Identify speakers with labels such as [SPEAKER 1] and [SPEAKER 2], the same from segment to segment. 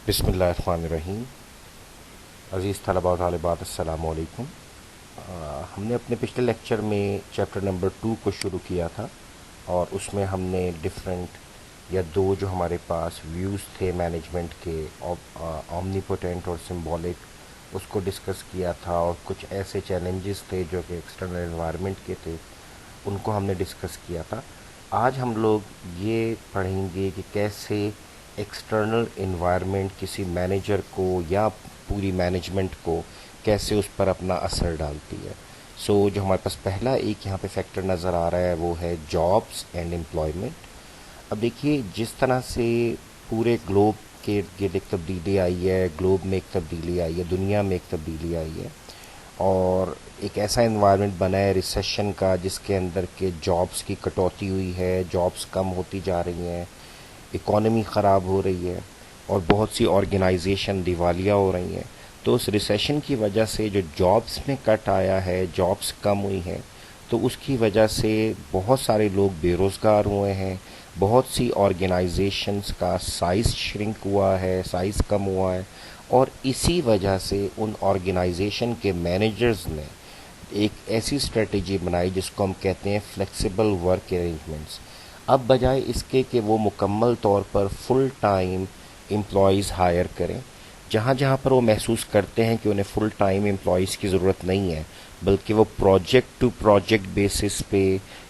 [SPEAKER 1] بسم اللہ الرحمن الرحیم. عزیز طلباء و طالبات السلام علیکم. ہم نے اپنے پچھلے لیکچر میں چیپٹر نمبر 2 کو شروع کیا تھا اور اس میں ہم نے ڈفرینٹ یا دو جو ہمارے پاس ویوز تھے مینجمنٹ کے اومنی پوٹینٹ اور سمبولک اس کو ڈسکس کیا تھا، اور کچھ ایسے چیلنجز تھے جو کہ ایکسٹرنل انوائرمنٹ کے تھے، ان کو ہم نے ڈسکس کیا تھا. آج ہم لوگ یہ پڑھیں گے کہ کیسے ایکسٹرنل انوائرمنٹ کسی مینیجر کو یا پوری مینجمنٹ کو کیسے اس پر اپنا اثر ڈالتی ہے. جو ہمارے پاس پہلا ایک یہاں پہ فیکٹر نظر آ رہا ہے وہ ہے جابس اینڈ امپلائمنٹ. اب دیکھیے جس طرح سے پورے گلوب کے گرد ایک تبدیلی آئی ہے، گلوب میں ایک تبدیلی آئی ہے، دنیا میں ایک تبدیلی آئی ہے، اور ایک ایسا انوائرمنٹ بنا ہے ریسیشن کا جس کے اندر کے جابس کی کٹوتی ہوئی ہے، جابس کم ہوتی جا رہی ہیں، اکانومی خراب ہو رہی ہے، اور بہت سی آرگنائزیشن دیوالیہ ہو رہی ہیں. تو اس ریسیشن کی وجہ سے جو جابس میں کٹ آیا ہے، جابس کم ہوئی ہیں، تو اس کی وجہ سے بہت سارے لوگ بے روزگار ہوئے ہیں، بہت سی آرگنائزیشنز کا سائز شرنک ہوا ہے، سائز کم ہوا ہے، اور اسی وجہ سے ان آرگنائزیشن کے مینیجرز نے ایک ایسی اسٹریٹجی بنائی جس کو ہم کہتے ہیں فلیکسیبل ورک ارینجمنٹس. اب بجائے اس کے کہ وہ مکمل طور پر فل ٹائم امپلائیز ہائر کریں، جہاں جہاں پر وہ محسوس کرتے ہیں کہ انہیں فل ٹائم امپلائیز کی ضرورت نہیں ہے، بلکہ وہ پروجیکٹ ٹو پروجیکٹ بیسس پہ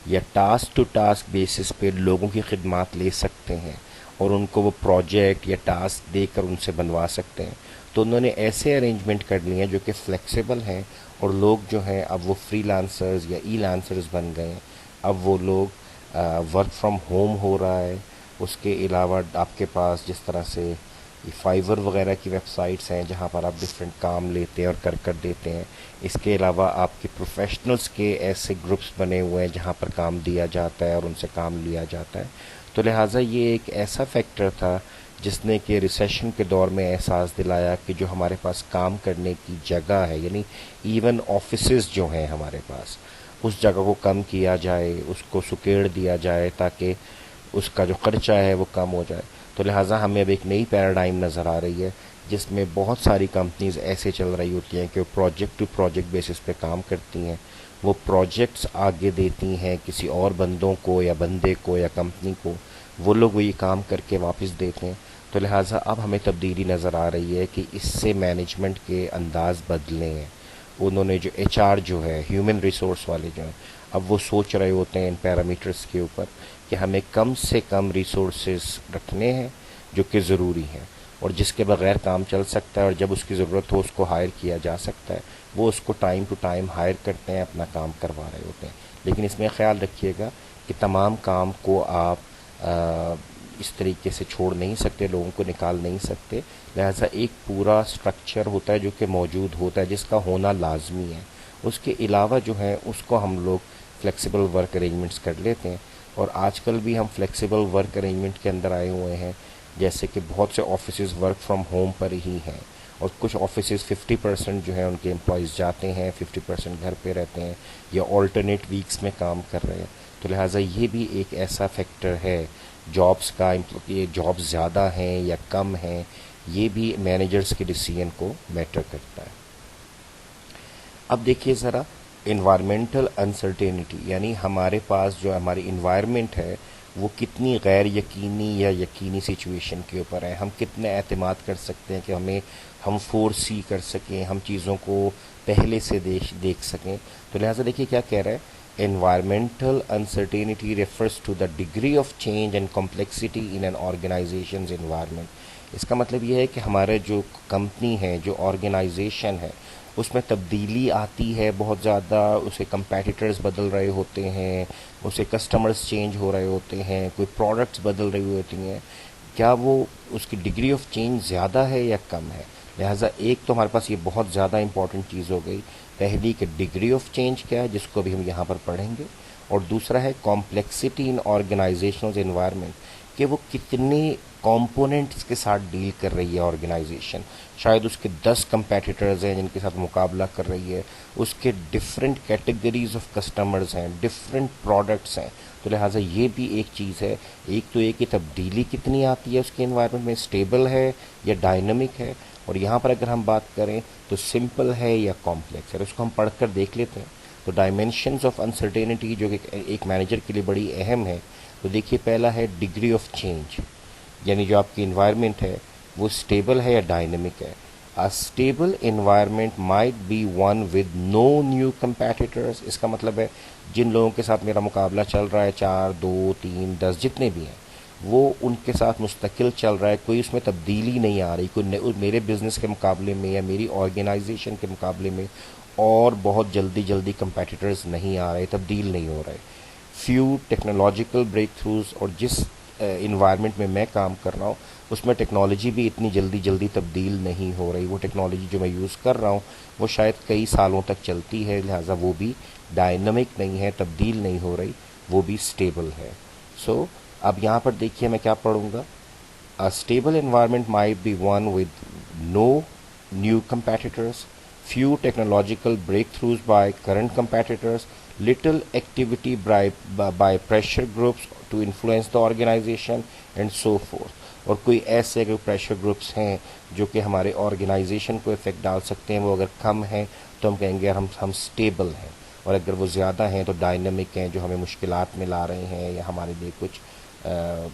[SPEAKER 1] یا ٹاسک ٹو ٹاسک بیسس پہ لوگوں کی خدمات لے سکتے ہیں اور ان کو وہ پروجیکٹ یا ٹاسک دے کر ان سے بنوا سکتے ہیں، تو انہوں نے ایسے ارینجمنٹ کر لی ہیں جو کہ فلیکسیبل ہیں، اور لوگ جو ہیں اب وہ فری لانسرز یا ای لانسرز بن گئے ہیں. اب وہ لوگ ورک فرام ہوم ہو رہا ہے. اس کے علاوہ آپ کے پاس جس طرح سے فائیور وغیرہ کی ویب سائٹس ہیں جہاں پر آپ ڈفرینٹ کام لیتے ہیں اور کر دیتے ہیں. اس کے علاوہ آپ کے پروفیشنلز کے ایسے گروپس بنے ہوئے ہیں جہاں پر کام دیا جاتا ہے اور ان سے کام لیا جاتا ہے. تو لہٰذا یہ ایک ایسا فیکٹر تھا جس نے کہ ریسیشن کے دور میں احساس دلایا کہ جو ہمارے پاس کام کرنے کی جگہ ہے، یعنی ایون آفیسز جو ہیں ہمارے پاس، اس جگہ کو کم کیا جائے، اس کو سکیڑ دیا جائے تاکہ اس کا جو خرچہ ہے وہ کم ہو جائے. تو لہٰذا ہمیں اب ایک نئی پیراڈائم نظر آ رہی ہے جس میں بہت ساری کمپنیز ایسے چل رہی ہوتی ہیں کہ وہ پروجیکٹ ٹو پروجیکٹ بیسس پہ کام کرتی ہیں، وہ پروجیکٹس آگے دیتی ہیں کسی اور بندوں کو یا بندے کو یا کمپنی کو، وہ لوگ وہی کام کر کے واپس دیتے ہیں. تو لہٰذا اب ہمیں تبدیلی نظر آ رہی ہے کہ اس سے مینجمنٹ کے انداز بدلے ہیں. انہوں نے جو ایچ آر جو ہے، ہیومن ریسورس والے جو ہیں، اب وہ سوچ رہے ہوتے ہیں ان پیرامیٹرز کے اوپر کہ ہمیں کم سے کم ریسورسز رکھنے ہیں جو کہ ضروری ہیں اور جس کے بغیر کام چل سکتا ہے، اور جب اس کی ضرورت ہو اس کو ہائر کیا جا سکتا ہے، وہ اس کو ٹائم ٹو ٹائم ہائر کرتے ہیں، اپنا کام کروا رہے ہوتے ہیں. لیکن اس میں خیال رکھیے گا کہ تمام کام کو آپ اس طریقے سے چھوڑ نہیں سکتے، لوگوں کو نکال نہیں سکتے. لہٰذا ایک پورا سٹرکچر ہوتا ہے جو کہ موجود ہوتا ہے، جس کا ہونا لازمی ہے. اس کے علاوہ جو ہے اس کو ہم لوگ فلیکسیبل ورک ارینجمنٹس کر لیتے ہیں، اور آج کل بھی ہم فلیکسیبل ورک ارینجمنٹ کے اندر آئے ہوئے ہیں. جیسے کہ بہت سے آفیسز ورک فرام ہوم پر ہی ہیں، اور کچھ آفیسز 50% جو ہیں ان کے امپلائیز جاتے ہیں، 50% گھر پہ رہتے ہیں یا آلٹرنیٹ ویکس میں کام کر رہے ہیں. تو لہٰذا یہ بھی ایک ایسا فیکٹر ہے جابس کا، یہ جابس زیادہ ہیں یا کم ہیں، یہ بھی مینیجرز کے ڈیسیژن کو میٹر کرتا ہے. اب دیکھیے ذرا انوائرمنٹل انسرٹینٹی، یعنی ہمارے پاس جو ہماری انوائرمنٹ ہے وہ کتنی غیر یقینی یا یقینی سچویشن کے اوپر ہے. ہم کتنے اعتماد کر سکتے ہیں کہ ہم فور سی کر سکیں، ہم چیزوں کو پہلے سے دیکھ سکیں. تو لہٰذا دیکھیے کیا کہہ رہا ہے، environmental uncertainty refers to the degree of change and complexity in an organization's environment. اس کا مطلب یہ ہے کہ ہمارے جو کمپنی ہے، جو آرگنائزیشن ہے، اس میں تبدیلی آتی ہے بہت زیادہ، اسے کمپیٹیٹرز بدل رہے ہوتے ہیں، اسے کسٹمرز چینج ہو رہے ہوتے ہیں، کوئی پروڈکٹس بدل رہی ہوتی ہیں. کیا وہ اس کی ڈگری آف چینج زیادہ ہے یا کم ہے؟ لہٰذا ایک تو ہمارے پاس یہ بہت زیادہ امپورٹنٹ چیز ہو گئی، پہلی کہ ڈگری آف چینج کیا ہے جس کو بھی ہم یہاں پر پڑھیں گے، اور دوسرا ہے کمپلیکسٹی ان آرگنائزیشنل انوائرمنٹ، کہ وہ کتنی کمپوننٹس کے ساتھ ڈیل کر رہی ہے آرگنائزیشن. شاید اس کے 10 کمپیٹیٹرز ہیں جن کے ساتھ مقابلہ کر رہی ہے, اس کے ڈفرینٹ کیٹیگریز آف کسٹمرز ہیں, ڈفرینٹ پروڈکٹس ہیں. تو لہٰذا یہ بھی ایک چیز ہے. ایک تو یہ کہ تبدیلی کتنی آتی ہے اس کے انوائرمنٹ میں, اسٹیبل ہے یا ڈائنمک ہے. اور یہاں پر اگر ہم بات کریں تو سمپل ہے یا کمپلیکس ہے. اس کو ہم پڑھ کر دیکھ لیتے ہیں. تو ڈائمینشنز آف انسرٹینٹی جو کہ ایک مینیجر کے لیے بڑی اہم ہے. تو دیکھیے پہلا ہے ڈگری آف چینج, یعنی جو آپ کی انوائرمنٹ ہے وہ اسٹیبل ہے یا ڈائنمک ہے. A stable environment might be one with no new competitors. اس کا مطلب ہے جن لوگوں کے ساتھ میرا مقابلہ چل رہا ہے, 4, 2, 3, 10 جتنے بھی ہیں, وہ ان کے ساتھ مستقل چل رہا ہے, کوئی اس میں تبدیلی نہیں آ رہی, کوئی میرے بزنس کے مقابلے میں یا میری آرگنائزیشن کے مقابلے میں اور بہت جلدی کمپیٹیٹرز نہیں آ رہے, تبدیل نہیں ہو رہے. فیو ٹیکنالوجیکل بریک تھروز, اور جس انوائرمنٹ میں میں کام کر رہا ہوں اس میں ٹیکنالوجی بھی اتنی جلدی تبدیل نہیں ہو رہی. وہ ٹیکنالوجی جو میں یوز کر رہا ہوں وہ شاید کئی سالوں تک چلتی ہے, لہٰذا وہ بھی ڈائنمک نہیں ہے, تبدیل نہیں ہو رہی, وہ بھی اسٹیبل ہے. سو اب یہاں پر دیکھیے میں کیا پڑھوں گا. A stable environment might be one with no new competitors, few technological breakthroughs by current competitors, little activity by pressure groups to influence the organization and so forth. اور کوئی ایسے اگر پریشر گروپس ہیں جو کہ ہمارے آرگنائزیشن کو effect ڈال سکتے ہیں, وہ اگر کم ہیں تو ہم کہیں گے ہم اسٹیبل ہیں, اور اگر وہ زیادہ ہیں تو ڈائنمک ہیں, جو ہمیں مشکلات میں لا رہے ہیں یا ہمارے لیے کچھ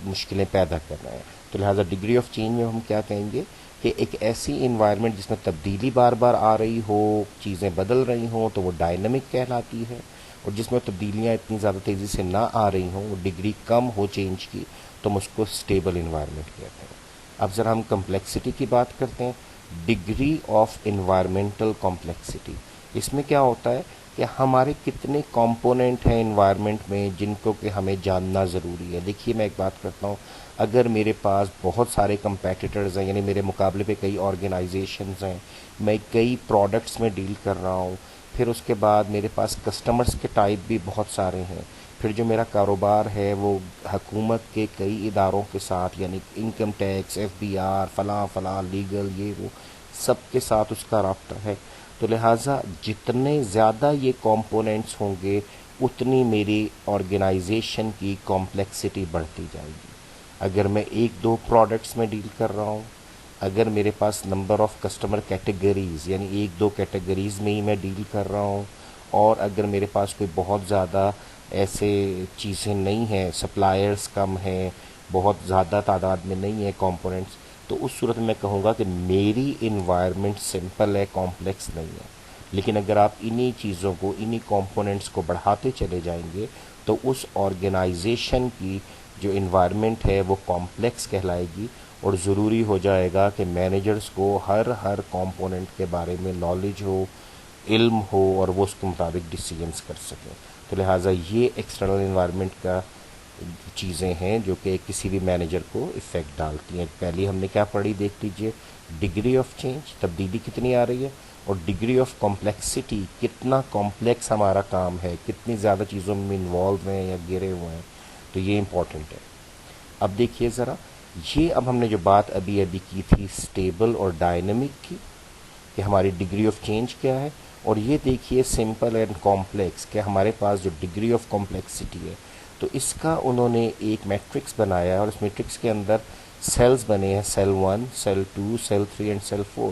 [SPEAKER 1] مشکلیں پیدا کر رہے ہیں. تو لہٰذا ڈگری آف چینج میں ہم کیا کہیں گے کہ ایک ایسی انوائرمنٹ جس میں تبدیلی بار بار آ رہی ہو, چیزیں بدل رہی ہوں, تو وہ ڈائنمک کہلاتی ہے. اور جس میں تبدیلیاں اتنی زیادہ تیزی سے نہ آ رہی ہوں, وہ ڈگری کم ہو چینج کی, تو ہم اس کو اسٹیبل انوائرمنٹ کہتے ہیں. اب ذرا ہم کمپلیکسٹی کی بات کرتے ہیں. ڈگری آف انوائرمنٹل کمپلیکسٹی, اس میں کیا ہوتا ہے کہ ہمارے کتنے کمپوننٹ ہیں انوائرمنٹ میں جن کو کہ ہمیں جاننا ضروری ہے. دیکھیے میں ایک بات کرتا ہوں, اگر میرے پاس بہت سارے کمپیٹیٹرز ہیں, یعنی میرے مقابلے پہ کئی آرگنائزیشنز ہیں, میں کئی پروڈکٹس میں ڈیل کر رہا ہوں, پھر اس کے بعد میرے پاس کسٹمرز کے ٹائپ بھی بہت سارے ہیں, پھر جو میرا کاروبار ہے وہ حکومت کے کئی اداروں کے ساتھ, یعنی انکم ٹیکس, FBR, فلاں لیگل, یہ وہ سب کے ساتھ اس کا رابطہ ہے. تو لہٰذا جتنے زیادہ یہ کمپوننٹس ہوں گے اتنی میری آرگنائزیشن کی کمپلیکسٹی بڑھتی جائے گی. اگر میں 1-2 پروڈکٹس میں ڈیل کر رہا ہوں, اگر میرے پاس نمبر آف کسٹمر کیٹیگریز یعنی 1-2 کیٹیگریز میں ہی میں ڈیل کر رہا ہوں, اور اگر میرے پاس کوئی بہت زیادہ ایسے چیزیں نہیں ہیں, سپلائرز کم ہیں, بہت زیادہ تعداد میں نہیں ہے کمپوننٹس, تو اس صورت میں کہوں گا کہ میری انوائرمنٹ سمپل ہے, کمپلیکس نہیں ہے. لیکن اگر آپ انہی چیزوں کو, انہی کمپوننٹس کو بڑھاتے چلے جائیں گے تو اس آرگنائزیشن کی جو انوائرمنٹ ہے وہ کمپلیکس کہلائے گی, اور ضروری ہو جائے گا کہ مینیجرز کو ہر کمپوننٹ کے بارے میں نالج ہو, علم ہو, اور وہ اس کے مطابق ڈیسیجنز کر سکیں. تو لہٰذا یہ ایکسٹرنل انوائرمنٹ کا چیزیں ہیں جو کہ کسی بھی مینیجر کو افیکٹ ڈالتی ہیں. پہلی ہم نے کیا پڑھی دیکھ لیجئے, ڈگری آف چینج, تبدیلی کتنی آ رہی ہے, اور ڈگری آف کمپلیکسٹی, کتنا کمپلیکس ہمارا کام ہے, کتنی زیادہ چیزوں میں انوالو ہیں یا گرے ہوئے ہیں. تو یہ امپورٹنٹ ہے. اب دیکھیے ذرا, یہ اب ہم نے جو بات ابھی کی تھی اسٹیبل اور ڈائنمک کی, کہ ہماری ڈگری آف چینج کیا ہے, اور یہ دیکھیے سمپل اینڈ کمپلیکس, کہ ہمارے پاس جو ڈگری آف کمپلیکسٹی ہے تو اس کا انہوں نے ایک میٹرکس بنایا ہے, اور اس میٹرکس کے اندر سیلز بنے ہیں, cell 1, cell 2, cell 3 and cell 4.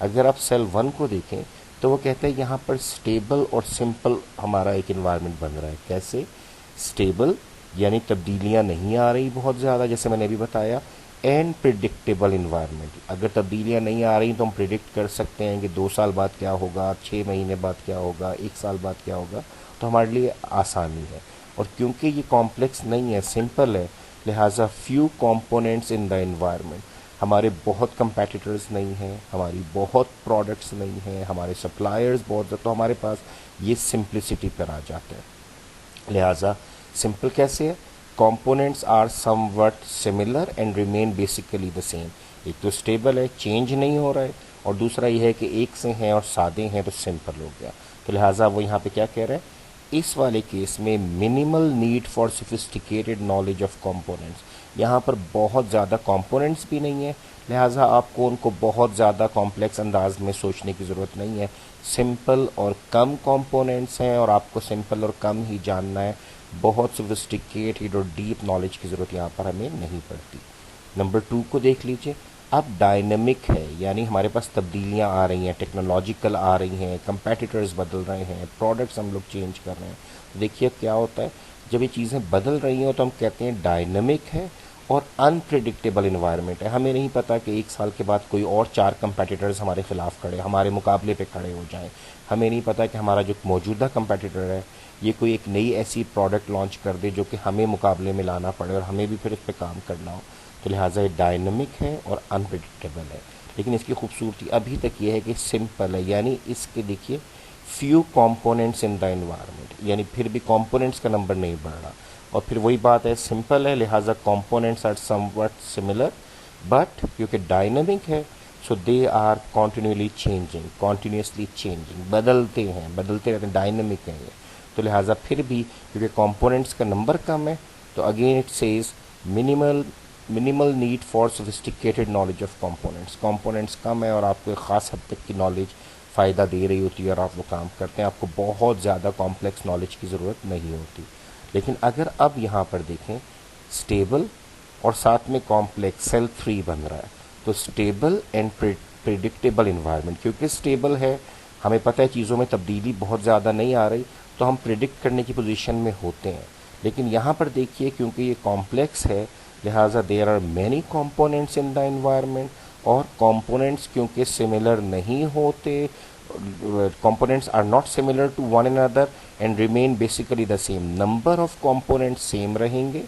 [SPEAKER 1] اگر آپ سیل 1 کو دیکھیں تو وہ کہتے ہیں یہاں پر اسٹیبل اور سمپل ہمارا ایک انوائرمنٹ بن رہا ہے. کیسے اسٹیبل, یعنی تبدیلیاں نہیں آ رہی بہت زیادہ, جیسے میں نے ابھی بتایا, اینڈ پریڈکٹیبل انوائرمنٹ. اگر تبدیلیاں نہیں آ رہی تو ہم پریڈکٹ کر سکتے ہیں کہ 2 سال بعد کیا ہوگا, 6 مہینے بعد کیا ہوگا, 1 سال بعد کیا ہوگا, تو ہمارے لیے آسانی ہے. اور کیونکہ یہ کمپلیکس نہیں ہے, سمپل ہے, لہٰذا few components in the environment, ہمارے بہت کمپیٹیٹرز نہیں ہیں, ہماری بہت پروڈکٹس نہیں ہیں, ہمارے سپلائرز بہت, تو ہمارے پاس یہ سمپلسٹی پر آ جاتے ہیں. لہٰذا سمپل کیسے ہے, components are somewhat similar and remain basically the same. ایک تو اسٹیبل ہے, چینج نہیں ہو رہا ہے, اور دوسرا یہ ہے کہ ایک سے ہیں اور سادے ہیں, تو سمپل ہو گیا. تو لہٰذا وہ یہاں پہ کیا کہہ رہے ہیں, اس والے کیس میں minimal need for sophisticated knowledge of components, یہاں پر بہت زیادہ کمپوننٹس بھی نہیں ہیں، لہٰذا آپ کو ان کو بہت زیادہ کمپلیکس انداز میں سوچنے کی ضرورت نہیں ہے. سمپل اور کم کمپوننٹس ہیں اور آپ کو سمپل اور کم ہی جاننا ہے. بہت سوفسٹیکیٹڈ اور ڈیپ نالج کی ضرورت یہاں پر ہمیں نہیں پڑتی. نمبر 2 کو دیکھ لیجئے. اب ڈائنمک ہے، یعنی ہمارے پاس تبدیلیاں آ رہی ہیں، ٹیکنالوجیکل آ رہی ہیں، کمپیٹیٹرز بدل رہے ہیں، پروڈکٹس ہم لوگ چینج کر رہے ہیں. دیکھیے کیا ہوتا ہے جب یہ چیزیں بدل رہی ہیں تو ہم کہتے ہیں ڈائنمک ہے اور انپریڈکٹیبل انوائرمنٹ ہے. ہمیں نہیں پتا کہ 1 سال کے بعد کوئی اور 4 کمپیٹیٹرز ہمارے خلاف کھڑے، ہمارے مقابلے پہ کھڑے ہو جائیں. ہمیں نہیں پتا کہ ہمارا جو موجودہ کمپیٹیٹر ہے یہ کوئی ایک نئی ایسی پروڈکٹ لانچ کر دے جو کہ ہمیں مقابلے میں لانا پڑے اور ہمیں بھی پھر اس پہ کام کرنا ہو. تو لہٰذا یہ ڈائنمک ہے اور انپریڈکٹیبل ہے. لیکن اس کی خوبصورتی ابھی تک یہ ہے کہ سمپل ہے، یعنی اس کے دیکھیے few components in the environment, یعنی پھر بھی کمپوننٹس کا نمبر نہیں بڑھ رہا. اور پھر وہی بات ہے، سمپل ہے لہٰذا components are somewhat similar, but کیونکہ ڈائنمک ہے so they are continually changing, continuously changing, بدلتے رہتے ہیں، ڈائنمک ہیں یہ. تو لہٰذا پھر بھی کیونکہ کمپوننٹس کا نمبر کم ہے تو again it says minimal need for sophisticated knowledge of components. Components کم ہے اور آپ کو ایک خاص حد تک کی نالج فائدہ دے رہی ہوتی ہے اور آپ وہ کام کرتے ہیں، آپ کو بہت زیادہ کمپلیکس نالج کی ضرورت نہیں ہوتی. لیکن اگر اب یہاں پر دیکھیں اسٹیبل اور ساتھ میں کمپلیکس سیل 3 بن رہا ہے، تو اسٹیبل اینڈ پریڈکٹیبل انوائرمنٹ. کیونکہ اسٹیبل ہے، ہمیں پتہ ہے چیزوں میں تبدیلی بہت زیادہ نہیں آ رہی تو ہم پریڈکٹ کرنے کی پوزیشن میں ہوتے ہیں. لیکن یہاں پر دیکھیے کیونکہ یہ کمپلیکس ہے لہٰذا there are many components in the environment, اور کمپوننٹس کیونکہ سملر نہیں ہوتے، components are not similar to one another and remain basically the same. number of components same رہیں گے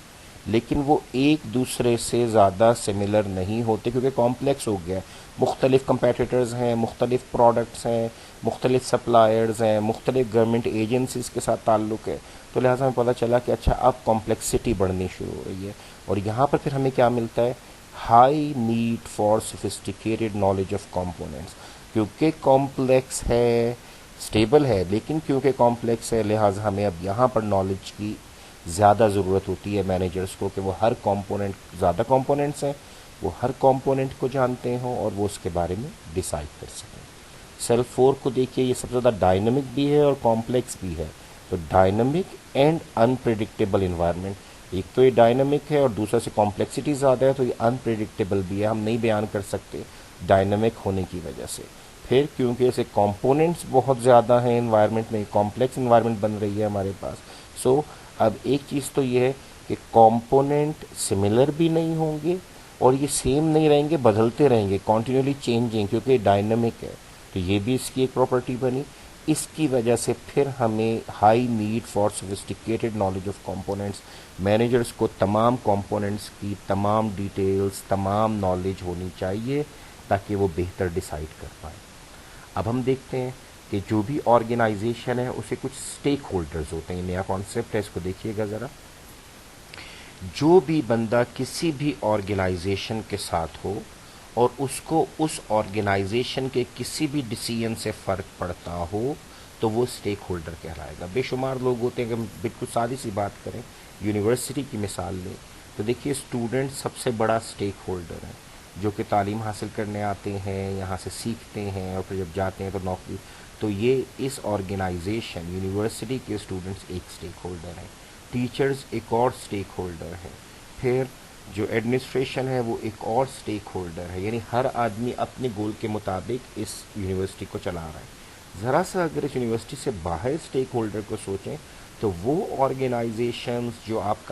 [SPEAKER 1] لیکن وہ ایک دوسرے سے زیادہ سملر نہیں ہوتے کیونکہ کمپلیکس ہو گیا. مختلف کمپیٹیٹرز ہیں، مختلف پروڈکٹس ہیں، مختلف سپلائرز ہیں، مختلف گورنمنٹ ایجنسیز کے ساتھ تعلق ہے. تو لہٰذا ہمیں پتہ چلا کہ اچھا اب کمپلیکسٹی بڑھنی شروع ہو رہی ہے. اور یہاں پر پھر ہمیں کیا ملتا ہے؟ High need for sophisticated knowledge of components. کیونکہ کمپلیکس ہے، اسٹیبل ہے لیکن کیونکہ کمپلیکس ہے لہٰذا ہمیں اب یہاں پر نالج کی زیادہ ضرورت ہوتی ہے مینیجرز کو کہ وہ ہر کمپوننٹ، زیادہ کمپوننٹس ہیں وہ ہر کمپوننٹ کو جانتے ہوں اور وہ اس کے بارے میں ڈیسائیڈ کر سکیں. سیل 4 کو دیکھیے، یہ سب سے زیادہ ڈائنمک بھی ہے اور کمپلیکس بھی ہے. تو ڈائنمک اینڈ انپریڈکٹیبل انوائرمنٹ، ایک تو یہ ڈائنمک ہے اور دوسرا سے کمپلیکسٹی زیادہ ہے تو یہ انپریڈکٹیبل بھی ہے، ہم نہیں بیان کر سکتے ڈائنمک ہونے کی وجہ سے. پھر کیونکہ اسے کمپوننٹس بہت زیادہ ہیں انوائرمنٹ میں، کمپلیکس انوائرمنٹ بن رہی ہے ہمارے پاس. سو اب ایک چیز تو یہ ہے کہ کمپوننٹ سملر بھی نہیں ہوں گے اور یہ سیم نہیں رہیں گے، بدلتے رہیں گے، کنٹینیولی چینجنگ، کیونکہ یہ ڈائنمک ہے. تو یہ بھی اس کی ایک پراپرٹی بنی. اس کی وجہ سے پھر ہمیں high need for sophisticated knowledge of components. Managers کو تمام کمپوننٹس کی تمام ڈیٹیلز، تمام نالج ہونی چاہیے تاکہ وہ بہتر ڈیسائیڈ کر پائیں. اب ہم دیکھتے ہیں کہ جو بھی آرگنائزیشن ہے اسے کچھ اسٹیک ہولڈرز ہوتے ہیں. نیا کانسیپٹ ہے، اس کو دیکھیے گا ذرا. جو بھی بندہ کسی بھی آرگنائزیشن کے ساتھ ہو اور اس کو اس آرگنائزیشن کے کسی بھی ڈیسیژن سے فرق پڑتا ہو تو وہ اسٹیک ہولڈر کہلائے گا. بے شمار لوگ ہوتے ہیں کہ ہم بالکل سادی سی بات کریں، یونیورسٹی کی مثال لیں تو دیکھیے اسٹوڈنٹ سب سے بڑا اسٹیک ہولڈر ہے جو کہ تعلیم حاصل کرنے آتے ہیں، یہاں سے سیکھتے ہیں اور پھر جب جاتے ہیں تو نوکری. تو یہ اس آرگنائزیشن یونیورسٹی کے اسٹوڈنٹس ایک اسٹیک ہولڈر ہیں، ٹیچرز ایک اور اسٹیک ہولڈر ہیں، پھر جو ایڈمنسٹریشن ہے وہ ایک اور اسٹیک ہولڈر ہے. یعنی ہر آدمی اپنے گول کے مطابق اس یونیورسٹی کو چلا رہا ہے. ذرا سا اگر اس یونیورسٹی سے باہر اسٹیک ہولڈر کو سوچیں تو وہ آرگنائزیشنز جو آپ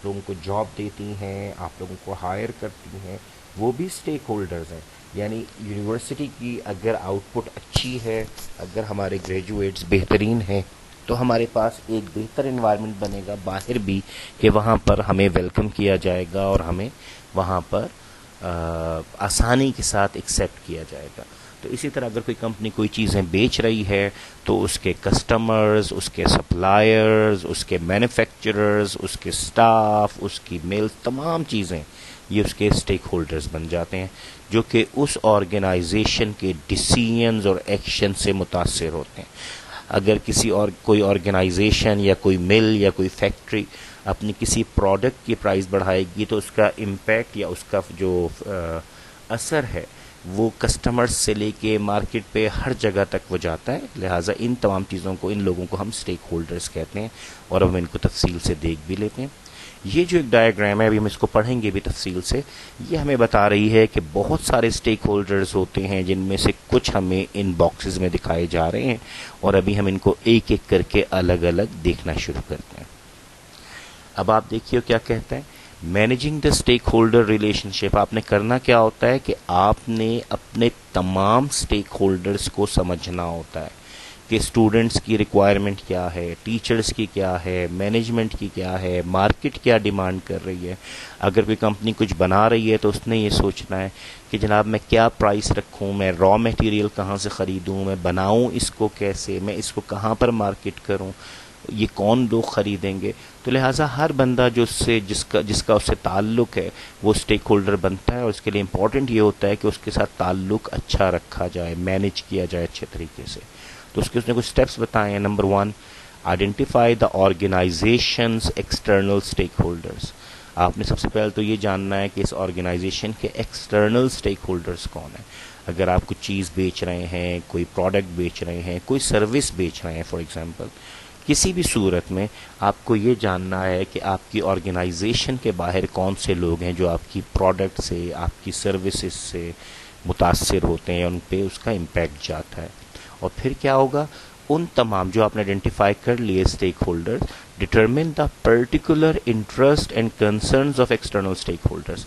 [SPEAKER 1] لوگوں کو جاب دیتی ہیں، آپ لوگوں کو ہائر کرتی ہیں، وہ بھی اسٹیک ہولڈرز ہیں. یعنی یونیورسٹی کی اگر آؤٹ پٹ اچھی ہے، اگر ہمارے گریجویٹس بہترین ہیں تو ہمارے پاس ایک بہتر انوائرمنٹ بنے گا باہر بھی کہ وہاں پر ہمیں ویلکم کیا جائے گا اور ہمیں وہاں پر آسانی کے ساتھ ایکسیپٹ کیا جائے گا. تو اسی طرح اگر کوئی کمپنی کوئی چیزیں بیچ رہی ہے تو اس کے کسٹمرز، اس کے سپلائرز، اس کے مینوفیکچررز، اس کے سٹاف، اس کی میلز، تمام چیزیں یہ اس کے اسٹیک ہولڈرز بن جاتے ہیں جو کہ اس آرگنائزیشن کے ڈیسیژنز اور ایکشن سے متاثر ہوتے ہیں. اگر کوئی آرگنائزیشن یا کوئی مل یا کوئی فیکٹری اپنی کسی پروڈکٹ کی پرائز بڑھائے گی تو اس کا امپیکٹ یا اس کا جو اثر ہے وہ کسٹمرز سے لے کے مارکیٹ پہ ہر جگہ تک وہ جاتا ہے. لہٰذا ان تمام چیزوں کو، ان لوگوں کو ہم اسٹیک ہولڈرز کہتے ہیں، اور ہم ان کو تفصیل سے دیکھ بھی لیتے ہیں. یہ جو ایک ڈائیگرام ہے، ابھی ہم اس کو پڑھیں گے بھی تفصیل سے، یہ ہمیں بتا رہی ہے کہ بہت سارے اسٹیک ہولڈرز ہوتے ہیں جن میں سے کچھ ہمیں ان باکسز میں دکھائے جا رہے ہیں، اور ابھی ہم ان کو ایک ایک کر کے الگ الگ دیکھنا شروع کرتے ہیں. اب آپ دیکھیے کیا کہتا ہے، managing the stakeholder relationship. آپ نے کرنا کیا ہوتا ہے کہ آپ نے اپنے تمام اسٹیک ہولڈرز کو سمجھنا ہوتا ہے کہ اسٹوڈنٹس کی ریکوائرمنٹ کیا ہے، ٹیچرز کی کیا ہے، مینجمنٹ کی کیا ہے، مارکیٹ کیا ڈیمانڈ کر رہی ہے. اگر کوئی کمپنی کچھ بنا رہی ہے تو اس نے یہ سوچنا ہے کہ جناب میں کیا پرائس رکھوں، میں را میٹیریل کہاں سے خریدوں، میں بناؤں اس کو کیسے، میں اس کو کہاں پر مارکیٹ کروں، یہ کون لوگ خریدیں گے. تو لہٰذا ہر بندہ جس کا اس سے تعلق ہے وہ اسٹیک ہولڈر بنتا ہے، اور اس کے لیے امپورٹنٹ یہ ہوتا ہے کہ اس کے ساتھ تعلق اچھا رکھا جائے، مینیج کیا جائے اچھے طریقے سے. تو اس نے کچھ اسٹیپس بتائے ہیں. Number 1، identify the organisation's external stakeholders. آپ نے سب سے پہلے تو یہ جاننا ہے کہ اس آرگنائزیشن کے ایکسٹرنل اسٹیک ہولڈرز کون ہیں. اگر آپ کوئی چیز بیچ رہے ہیں، کوئی پروڈکٹ بیچ رہے ہیں، کوئی سروس بیچ رہے ہیں فار ایگزامپل، کسی بھی صورت میں آپ کو یہ جاننا ہے کہ آپ کی آرگنائزیشن کے باہر کون سے لوگ ہیں جو آپ کی پروڈکٹ سے، آپ کی سروسز سے متاثر ہوتے ہیں، ان پہ اس کا امپیکٹ جاتا ہے. اور پھر کیا ہوگا، ان تمام جو آپ نے آئیڈینٹیفائی کر لیے stake holder, determine the particular interest and concerns of external stake holders.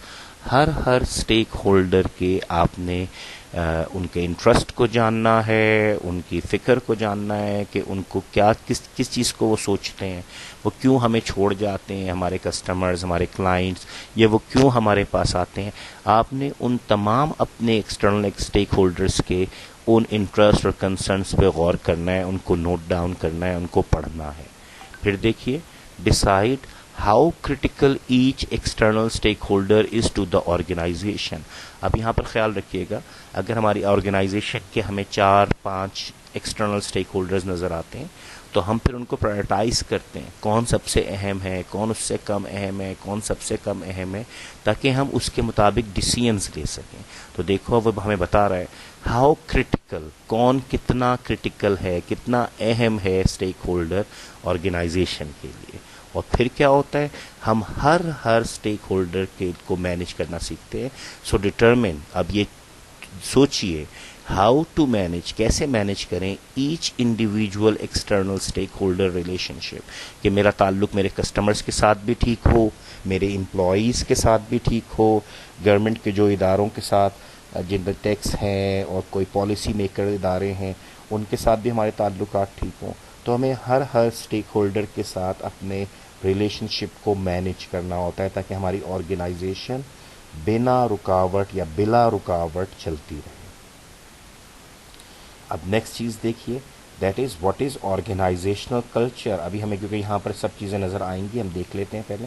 [SPEAKER 1] Hare stake holder کے آپ نے ان کے انٹرسٹ کو جاننا ہے، ان کی فکر کو جاننا ہے کہ ان کو کس چیز کو وہ سوچتے ہیں، وہ کیوں ہمیں چھوڑ جاتے ہیں، ہمارے کسٹمرز، ہمارے کلائنٹس، یا وہ کیوں ہمارے پاس آتے ہیں. آپ نے ان تمام اپنے ایکسٹرنل اسٹیک ہولڈرز کے ان انٹرسٹ اور کنسرنس پہ غور کرنا ہے، ان کو نوٹ ڈاؤن کرنا ہے، ان کو پڑھنا ہے. پھر دیکھیے، decide how critical each external stakeholder is to the organisation. اب یہاں پر خیال رکھیے گا، اگر ہماری آرگنائزیشن کے ہمیں 4-5 ایکسٹرنل اسٹیک ہولڈرز نظر آتے ہیں تو ہم پھر ان کو پرائرٹائز کرتے ہیں، کون سب سے اہم ہے، کون اس سے کم اہم ہے، کون سب سے کم اہم ہے، تاکہ ہم اس کے مطابق ڈیسیژنز لے سکیں. تو دیکھو وہ ہمیں بتا رہا ہے ہاؤ کریٹیکل، کون کتنا کریٹیکل ہے، کتنا اہم ہے اسٹیک ہولڈر آرگنائزیشن کے لیے. اور پھر کیا ہوتا ہے، ہم ہر اسٹیک ہولڈر کو مینیج کرنا سیکھتے ہیں. سو ڈٹرمن، اب یہ سوچئے، ہاؤ ٹو مینیج، کیسے مینیج کریں each individual external stakeholder relationship, کہ میرا تعلق میرے کسٹمرز کے ساتھ بھی ٹھیک ہو، میرے امپلائیز کے ساتھ بھی ٹھیک ہو، گورنمنٹ کے جو اداروں کے ساتھ جن میں ٹیکس ہیں اور کوئی پالیسی میکر ادارے ہیں ان کے ساتھ بھی ہمارے تعلقات ٹھیک ہوں. تو ہمیں ہر اسٹیک ہولڈر کے ساتھ اپنے ریلیشن شپ کو مینیج کرنا ہوتا ہے تاکہ ہماری آرگنائزیشن بنا رکاوٹ یا بلا رکاوٹ چلتی رہے. اب نیکسٹ چیز دیکھیے، that is what is organizational culture. ابھی ہمیں کیونکہ یہاں پر سب چیزیں نظر آئیں گی، ہم دیکھ لیتے ہیں پہلے.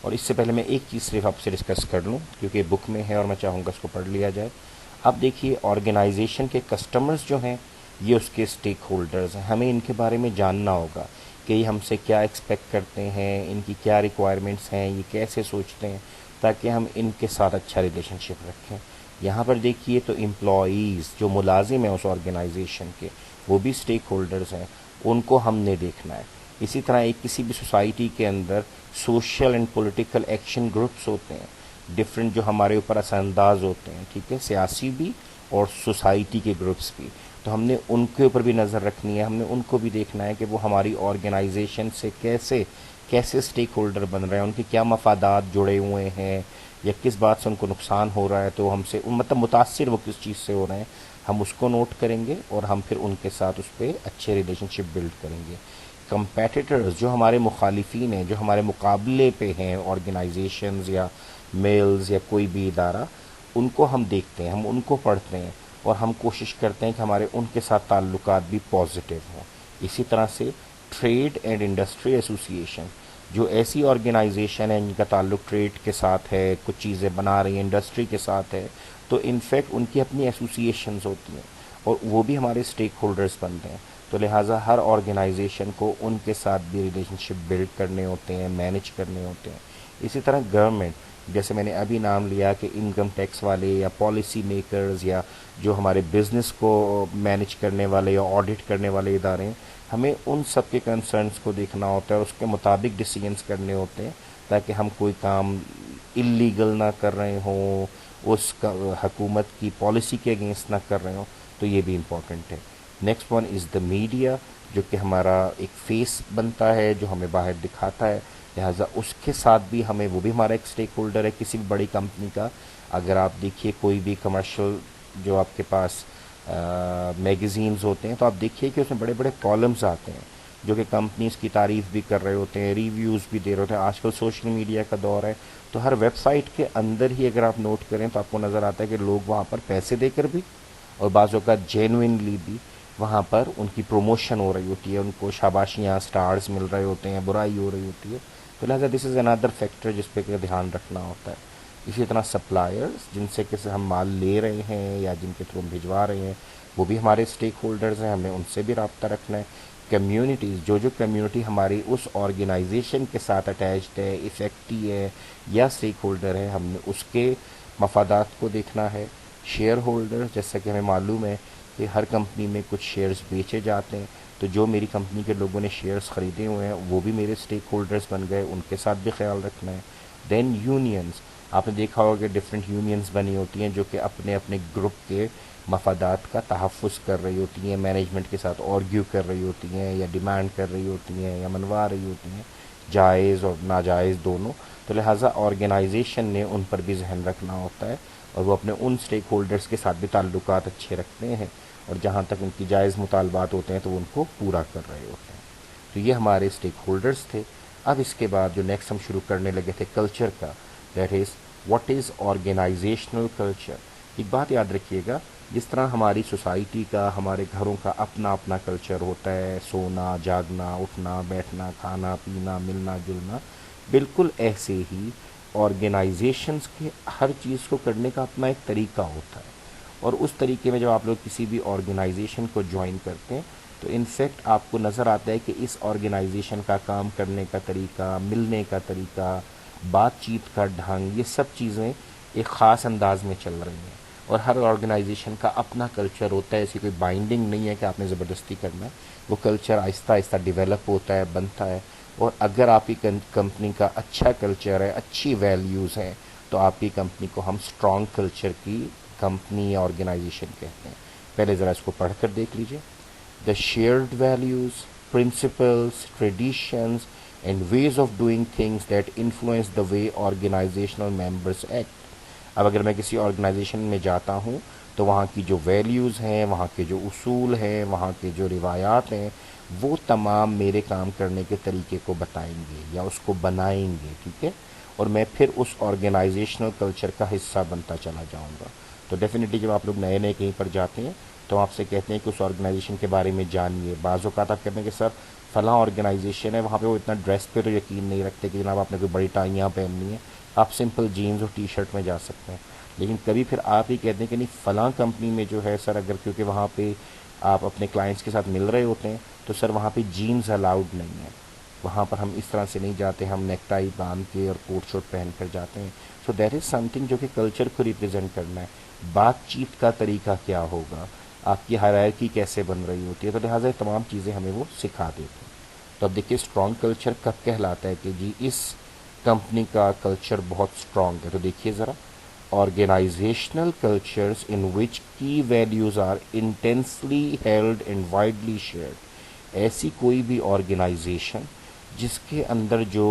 [SPEAKER 1] اور اس سے پہلے میں ایک چیز صرف آپ سے ڈسکس کر لوں کیونکہ بک میں ہے اور میں چاہوں گا اس کو پڑھ لیا جائے. اب دیکھیے، آرگنائزیشن کے کسٹمرز جو ہیں یہ اس کے اسٹیک ہولڈرز ہیں. ہمیں ان کے بارے میں جاننا ہوگا کہ یہ ہم سے کیا ایکسپیکٹ کرتے ہیں، ان کی کیا ریکوائرمنٹس ہیں، یہ کیسے سوچتے ہیں، تاکہ ہم ان کے ساتھ اچھا ریلیشن شپ رکھیں. یہاں پر دیکھیے تو امپلائیز جو ملازم ہیں اس آرگنائزیشن کے، وہ بھی اسٹیک ہولڈرز ہیں، ان کو ہم نے دیکھنا ہے. اسی طرح ایک کسی بھی سوسائٹی کے اندر social and political action groups ہوتے ہیں، ڈفرینٹ جو ہمارے اوپر اثر انداز ہوتے ہیں، ٹھیک ہے، سیاسی بھی اور سوسائٹی کے گروپس بھی. تو ہم نے ان کے اوپر بھی نظر رکھنی ہے، ہم نے ان کو بھی دیکھنا ہے کہ وہ ہماری آرگنائزیشن سے کیسے اسٹیک ہولڈر بن رہے ہیں، ان کے کیا مفادات جڑے ہوئے ہیں، یا کس بات سے ان کو نقصان ہو رہا ہے تو ہم سے مطلب متاثر وہ کس چیز سے ہو رہے ہیں، ہم اس کو نوٹ کریں گے اور ہم پھر ان کے ساتھ اس پہ اچھے ریلیشن شپ بلڈ کریں گے. کمپیٹیٹرز جو ہمارے مخالفین ہیں، جو ہمارے مقابلے پہ ہیں، آرگنائزیشنز یا میلز یا کوئی بھی ادارہ، ان کو ہم دیکھتے ہیں، ہم ان کو پڑھتے ہیں اور ہم کوشش کرتے ہیں کہ ہمارے ان کے ساتھ تعلقات بھی پازیٹیو ہوں. اسی طرح سے ٹریڈ اینڈ انڈسٹری ایسوسیشن، جو ایسی آرگنائزیشن ہے جن کا تعلق ٹریڈ کے ساتھ ہے، کچھ چیزیں بنا رہی ہیں انڈسٹری کے ساتھ ہے، تو انفیکٹ ان کی اپنی ایسوسیشنز ہوتی ہیں اور وہ بھی ہمارے اسٹیک ہولڈرز بنتے ہیں. تو لہٰذا ہر آرگنائزیشن کو ان کے ساتھ بھی ریلیشن شپ بلڈ کرنے ہوتے ہیں، مینیج کرنے ہوتے ہیں. اسی طرح گورنمنٹ، جیسے میں نے ابھی نام لیا کہ انکم ٹیکس والے یا پالیسی میکرز یا جو ہمارے بزنس کو مینیج کرنے والے یا آڈٹ کرنے والے ادارے ہیں، ہمیں ان سب کے کنسرنس کو دیکھنا ہوتا ہے اور اس کے مطابق ڈیسیجنس کرنے ہوتے ہیں تاکہ ہم کوئی کام اللیگل نہ کر رہے ہوں، اس کا حکومت کی پالیسی کے اگینسٹ نہ کر رہے ہوں. تو یہ بھی امپورٹنٹ ہے. Next one is the media, جو کہ ہمارا ایک فیس بنتا ہے جو ہمیں باہر دکھاتا ہے، لہٰذا اس کے ساتھ بھی ہمیں، وہ بھی ہمارا ایک اسٹیک ہولڈر ہے کسی بھی بڑی کمپنی کا. اگر آپ دیکھیے کوئی بھی کمرشل جو آپ کے پاس میگزینز ہوتے ہیں تو آپ دیکھیے کہ اس میں بڑے بڑے کالمز آتے ہیں جو کہ کمپنیز کی تعریف بھی کر رہے ہوتے ہیں، ریویوز بھی دے رہے ہوتے ہیں. آج کل سوشل میڈیا کا دور ہے تو ہر ویب سائٹ کے اندر ہی اگر آپ نوٹ کریں تو آپ کو نظر آتا ہے کہ لوگ وہاں پر پیسے دے کر بھی اور بعض اوقات جینوئنلی بھی وہاں پر ان کی پروموشن ہو رہی ہوتی ہے، ان کو شاباشیاں، سٹارز مل رہے ہوتے ہیں، برائی ہو رہی ہوتی ہے. تو لہٰذا دس از اندر فیکٹر جس پہ دھیان رکھنا ہوتا ہے. اسی طرح سپلائرز جن سے کسی ہم مال لے رہے ہیں یا جن کے تھرو ہم بھجوا رہے ہیں وہ بھی ہمارے اسٹیک ہولڈرز ہیں، ہمیں ان سے بھی رابطہ رکھنا ہے. کمیونٹیز، جو کمیونٹی ہماری اس آرگنائزیشن کے ساتھ اٹیچڈ ہے، افیکٹی ہے یا اسٹیک ہولڈر ہے، ہم نے اس کے مفادات کو دیکھنا ہے. شیئر ہولڈر، جیسا کہ ہمیں معلوم ہے کہ ہر کمپنی میں کچھ شیئرز بیچے جاتے ہیں تو جو میری کمپنی کے لوگوں نے شیئرز خریدے ہوئے ہیں وہ بھی میرے اسٹیک ہولڈرز بن گئے، ان کے ساتھ بھی خیال رکھنا ہے. دین یونینز، آپ نے دیکھا ہوگا کہ ڈفرینٹ یونینز بنی ہوتی ہیں جو کہ اپنے اپنے گروپ کے مفادات کا تحفظ کر رہی ہوتی ہیں، مینجمنٹ کے ساتھ آرگیو کر رہی ہوتی ہیں یا ڈیمانڈ کر رہی ہوتی ہیں یا منوا رہی ہوتی ہیں، جائز اور ناجائز دونوں. تو لہٰذا آرگنائزیشن نے ان پر بھی ذہن رکھنا ہوتا ہے اور وہ اپنے ان اسٹیک ہولڈرز کے ساتھ بھی تعلقات اچھے رکھتے ہیں اور جہاں تک ان کی جائز مطالبات ہوتے ہیں تو وہ ان کو پورا کر رہے ہوتے ہیں. تو یہ ہمارے اسٹیک ہولڈرز تھے. اب اس کے بعد جو نیکسٹ ہم شروع کرنے لگے تھے کلچر کا، that is what is organizational culture. ایک بات یاد رکھیے گا، جس طرح ہماری سوسائٹی کا، ہمارے گھروں کا اپنا اپنا کلچر ہوتا ہے، سونا، جاگنا، اٹھنا، بیٹھنا، کھانا پینا، ملنا جلنا، بالکل ایسے ہی آرگنائزیشنز کے ہر چیز کو کرنے کا اپنا ایک طریقہ ہوتا ہے. اور اس طریقے میں جب آپ لوگ کسی بھی آرگنائزیشن کو جوائن کرتے ہیں تو انفیکٹ آپ کو نظر آتا ہے کہ اس آرگنائزیشن کا کام کرنے کا طریقہ، ملنے کا طریقہ، بات چیت کا ڈھنگ، یہ سب چیزیں ایک خاص انداز میں چل رہی ہیں. اور ہر آرگنائزیشن کا اپنا کلچر ہوتا ہے، ایسی کوئی بائنڈنگ نہیں ہے کہ آپ نے زبردستی کرنا ہے. وہ کلچر آہستہ آہستہ ڈیولپ ہوتا ہے، بنتا ہے. اور اگر آپ کی کمپنی کا اچھا کلچر ہے، اچھی ویلیوز ہیں، تو آپ کی کمپنی کو ہم اسٹرانگ کلچر کی کمپنی یا آرگنائزیشن کہتے ہیں. پہلے ذرا اس کو پڑھ کر دیکھ لیجئے. The shared values, principles, traditions and ways of doing things that influence the way organisational members act. اب اگر میں کسی آرگنائزیشن میں جاتا ہوں تو وہاں کی جو ویلیوز ہیں، وہاں کے جو اصول ہیں، وہاں کے جو روایات ہیں، وہ تمام میرے کام کرنے کے طریقے کو بتائیں گے یا اس کو بنائیں گے. ٹھیک ہے، اور میں پھر اس آرگنائزیشنل کلچر کا حصہ بنتا چلا جاؤں گا. تو ڈیفینیٹلی جب آپ لوگ نئے نئے کہیں پر جاتے ہیں تو آپ سے کہتے ہیں کہ اس آرگنائزیشن کے بارے میں جانیے. بعض اوقات آپ کہتے ہیں کہ سر فلاں آرگنائزیشن ہے، وہاں پہ وہ اتنا ڈریس پہ تو یقین نہیں رکھتے کہ جناب آپ نے کوئی بڑی ٹائیاں پہننی ہیں، آپ سمپل جینز اور ٹی شرٹ میں جا سکتے ہیں. لیکن کبھی پھر آپ ہی کہتے ہیں کہ نہیں فلاں کمپنی میں جو ہے سر، اگر کیونکہ وہاں پہ آپ اپنے کلائنٹس کے ساتھ مل رہے ہوتے ہیں تو سر وہاں پہ جینز الاؤڈ نہیں ہے، وہاں پر ہم اس طرح سے نہیں جاتے، ہم نیک ٹائی باندھ کے اور کوٹ شوٹ پہن کر جاتے ہیں. So that is some thing جو کہ کلچر کو ریپرزینٹ کرنا ہے. بات چیت کا طریقہ کیا ہوگا، آپ کی ہائرارکی کیسے بن رہی ہوتی ہے، تو لہٰذا یہ تمام چیزیں ہمیں وہ سکھا دیتے ہیں. تو اب دیکھیے اسٹرانگ کلچر کب کہلاتا ہے کہ جی اس کمپنی کا کلچر بہت اسٹرانگ ہے. تو دیکھیے ذرا، organizational cultures in which key values are intensely held and widely shared. ایسی کوئی بھی آرگنائزیشن جس کے اندر جو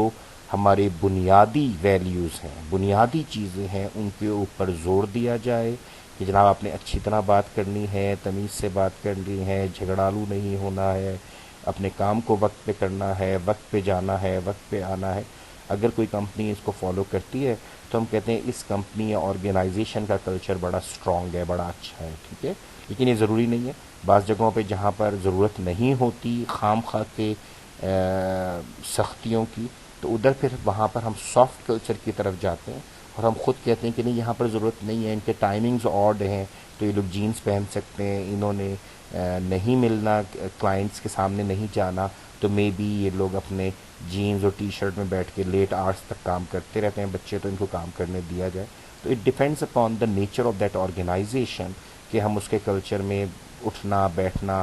[SPEAKER 1] ہمارے بنیادی ویلیوز ہیں، بنیادی چیزیں ہیں، ان کے اوپر زور دیا جائے کہ جناب آپ نے اچھی طرح بات کرنی ہے، تمیز سے بات کرنی ہے، جھگڑالو نہیں ہونا ہے، اپنے کام کو وقت پہ کرنا ہے، وقت پہ جانا ہے، وقت پہ آنا ہے. اگر کوئی کمپنی اس کو فالو کرتی ہے تو ہم کہتے ہیں اس کمپنی یا آرگنائزیشن کا کلچر بڑا اسٹرانگ ہے، بڑا اچھا ہے. ٹھیک ہے، لیکن یہ ضروری نہیں ہے. بعض جگہوں پہ جہاں پر ضرورت نہیں ہوتی خام خواہ کے سختیوں کی، تو ادھر پھر وہاں پر ہم سافٹ کلچر کی طرف جاتے ہیں اور ہم خود کہتے ہیں کہ نہیں یہاں پر ضرورت نہیں ہے، ان کے ٹائمنگز آڈ ہیں، تو یہ لوگ جینز پہن سکتے ہیں. انہوں نے نہیں ملنا، کلائنٹس کے سامنے نہیں جانا، تو مے بی یہ لوگ اپنے جینز اور ٹی شرٹ میں بیٹھ کے لیٹ آورس تک کام کرتے رہتے ہیں. بچے تو ان کو کام کرنے دیا جائے. تو it depends upon the nature of that organisation کہ ہم اس کے کلچر میں اٹھنا بیٹھنا،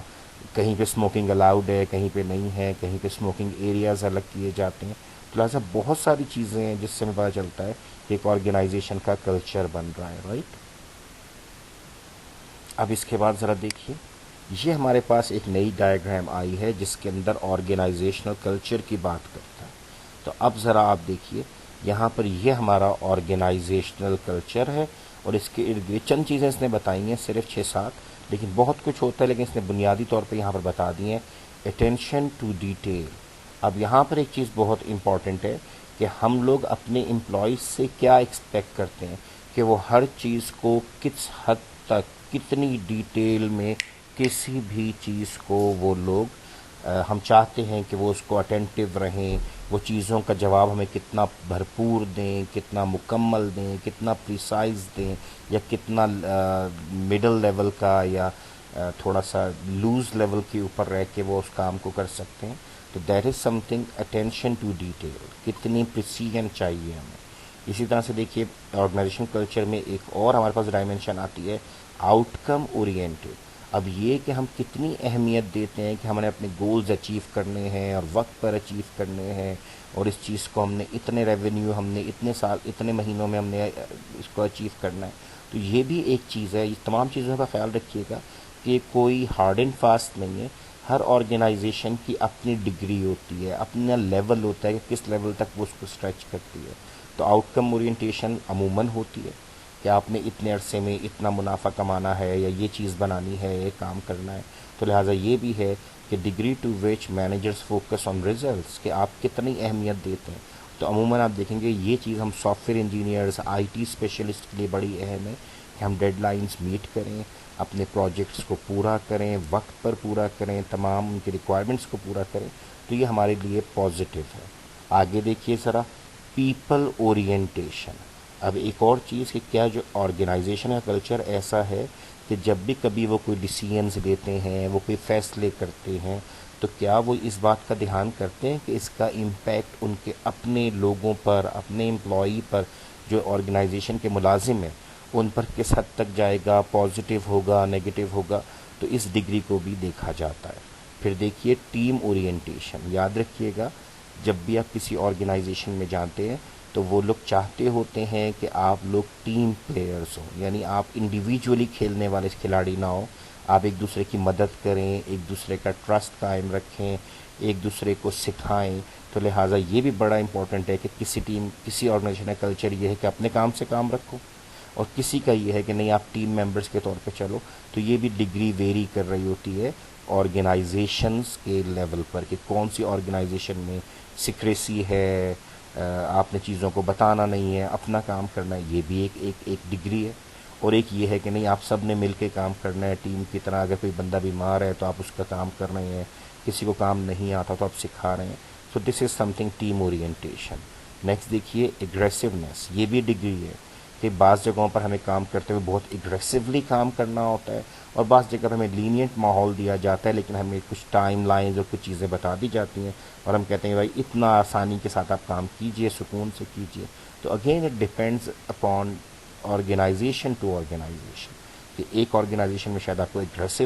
[SPEAKER 1] کہیں پہ اسموکنگ الاؤڈ ہے، کہیں پہ نہیں ہے، کہیں پہ اسموکنگ ایریاز الگ کیے جاتے ہیں. تو لہٰذا بہت ساری چیزیں ہیں جس سے ہمیں پتہ چلتا ہے کہ ایک آرگنائزیشن کا کلچر بن رہا ہے. رائٹ. اب اس کے بعد ذرا دیکھیے، یہ ہمارے پاس ایک نئی ڈائیگرام آئی ہے جس کے اندر آرگنائزیشنل کلچر کی بات کرتا ہے. تو اب ذرا آپ دیکھیے یہاں پر یہ ہمارا آرگنائزیشنل کلچر ہے، اور اس کے ارد گرد چند چیزیں اس نے بتائی ہیں، صرف 6-7، لیکن بہت کچھ ہوتا ہے، لیکن اس نے بنیادی طور پہ یہاں پر بتا دی ہیں. Attention to detail. اب یہاں پر ایک چیز بہت امپورٹنٹ ہے کہ ہم لوگ اپنے امپلائیز سے کیا ایکسپیکٹ کرتے ہیں کہ وہ ہر چیز کو کس حد تک، کتنی ڈیٹیل میں، کسی بھی چیز کو وہ لوگ ہم چاہتے ہیں کہ وہ اس کو اٹینٹیو رہیں، وہ چیزوں کا جواب ہمیں کتنا بھرپور دیں، کتنا مکمل دیں، کتنا پریسائز دیں، یا کتنا مڈل لیول کا یا تھوڑا سا لوز لیول کے اوپر رہ کے وہ اس کام کو کر سکتے ہیں. تو that is something attention to detail, کتنی پریسیجن چاہیے ہمیں. اسی طرح سے دیکھیے آرگنائزیشن کلچر میں ایک اور ہمارے پاس ڈائمینشن آتی ہے آؤٹ کم اورینٹیڈ. اب یہ کہ ہم کتنی اہمیت دیتے ہیں کہ ہم نے اپنے گولز اچیو کرنے ہیں اور وقت پر اچیو کرنے ہیں، اور اس چیز کو ہم نے اتنے ریونیو، ہم نے اتنے سال، اتنے مہینوں میں ہم نے اس کو اچیو کرنا ہے. تو یہ بھی ایک چیز ہے. یہ تمام چیزوں کا خیال رکھیے گا کہ کوئی ہارڈ اینڈ فاسٹ نہیں ہے. ہر آرگنائزیشن کی اپنی ڈگری ہوتی ہے، اپنا لیول ہوتا ہے کہ کس لیول تک وہ اس کو اسٹریچ کرتی ہے. تو آؤٹ کم اورینٹیشن عموماً ہوتی ہے کہ آپ نے اتنے عرصے میں اتنا منافع کمانا ہے، یا یہ چیز بنانی ہے، یہ کام کرنا ہے. تو لہٰذا یہ بھی ہے کہ degree to which managers focus on results, کہ آپ کتنی اہمیت دیتے ہیں. تو عموماً آپ دیکھیں گے یہ چیز ہم soft where engineers, I T specialist کے لیے بڑی اہم ہے کہ ہم ڈیڈ لائنز میٹ کریں، اپنے پروجیکٹس کو پورا کریں، وقت پر پورا کریں، تمام ان کی ریکوائرمنٹس کو پورا کریں. تو یہ ہمارے لیے پازیٹیو ہے. آگے دیکھیے ذرا پیپل اورینٹیشن. اب ایک اور چیز کہ کیا جو آرگنائزیشن کا کلچر ایسا ہے کہ جب بھی کبھی وہ کوئی ڈیسیژنز لیتے ہیں، وہ کوئی فیصلے کرتے ہیں، تو کیا وہ اس بات کا دھیان کرتے ہیں کہ اس کا امپیکٹ ان کے اپنے لوگوں پر، اپنے امپلائی پر، جو آرگنائزیشن کے ملازم ہیں ان پر کس حد تک جائے گا، پازیٹیو ہوگا، نیگیٹو ہوگا. تو اس ڈگری کو بھی دیکھا جاتا ہے. پھر دیکھیے ٹیم اورینٹیشن. یاد رکھیے گا جب بھی آپ کسی آرگنائزیشن میں جاتے ہیں تو وہ لوگ چاہتے ہوتے ہیں کہ آپ لوگ ٹیم پلیئرز ہوں، یعنی آپ انڈیویجولی کھیلنے والے کھلاڑی نہ ہوں. آپ ایک دوسرے کی مدد کریں، ایک دوسرے کا ٹرسٹ قائم رکھیں، ایک دوسرے کو سکھائیں. تو لہٰذا یہ بھی بڑا امپورٹنٹ ہے کہ کسی آرگنائزیشن کا کلچر یہ ہے کہ اپنے کام سے کام رکھو، اور کسی کا یہ ہے کہ نہیں آپ ٹیم ممبرز کے طور پہ چلو. تو یہ بھی ڈگری ویری کر رہی ہوتی ہے آرگنائزیشنز کے لیول پر کہ کون سی آرگنائزیشن میں سیکریسی ہے، آپ نے چیزوں کو بتانا نہیں ہے، اپنا کام کرنا ہے. یہ بھی ایک ڈگری ہے. اور ایک یہ ہے کہ نہیں آپ سب نے مل کے کام کرنا ہے ٹیم کی طرح. اگر کوئی بندہ بیمار ہے تو آپ اس کا کام کر رہے ہیں، کسی کو کام نہیں آتا تو آپ سکھا رہے ہیں. So this is something team orientation. Next دیکھیے ایگریسونیس. یہ بھی ڈگری ہے کہ بعض جگہوں پر ہمیں کام کرتے ہوئے بہت ایگریسولی کام کرنا ہوتا ہے، اور بعض جگہ پر ہمیں لینینٹ ماحول دیا جاتا ہے، لیکن ہمیں کچھ ٹائم لائنز اور کچھ چیزیں بتا دی جاتی ہیں، اور ہم کہتے ہیں بھائی اتنا آسانی کے ساتھ آپ کام کیجئے، سکون سے کیجئے. تو again it depends upon organisation to organisation کہ ایک آرگنائزیشن میں شاید آپ کو ایگریسو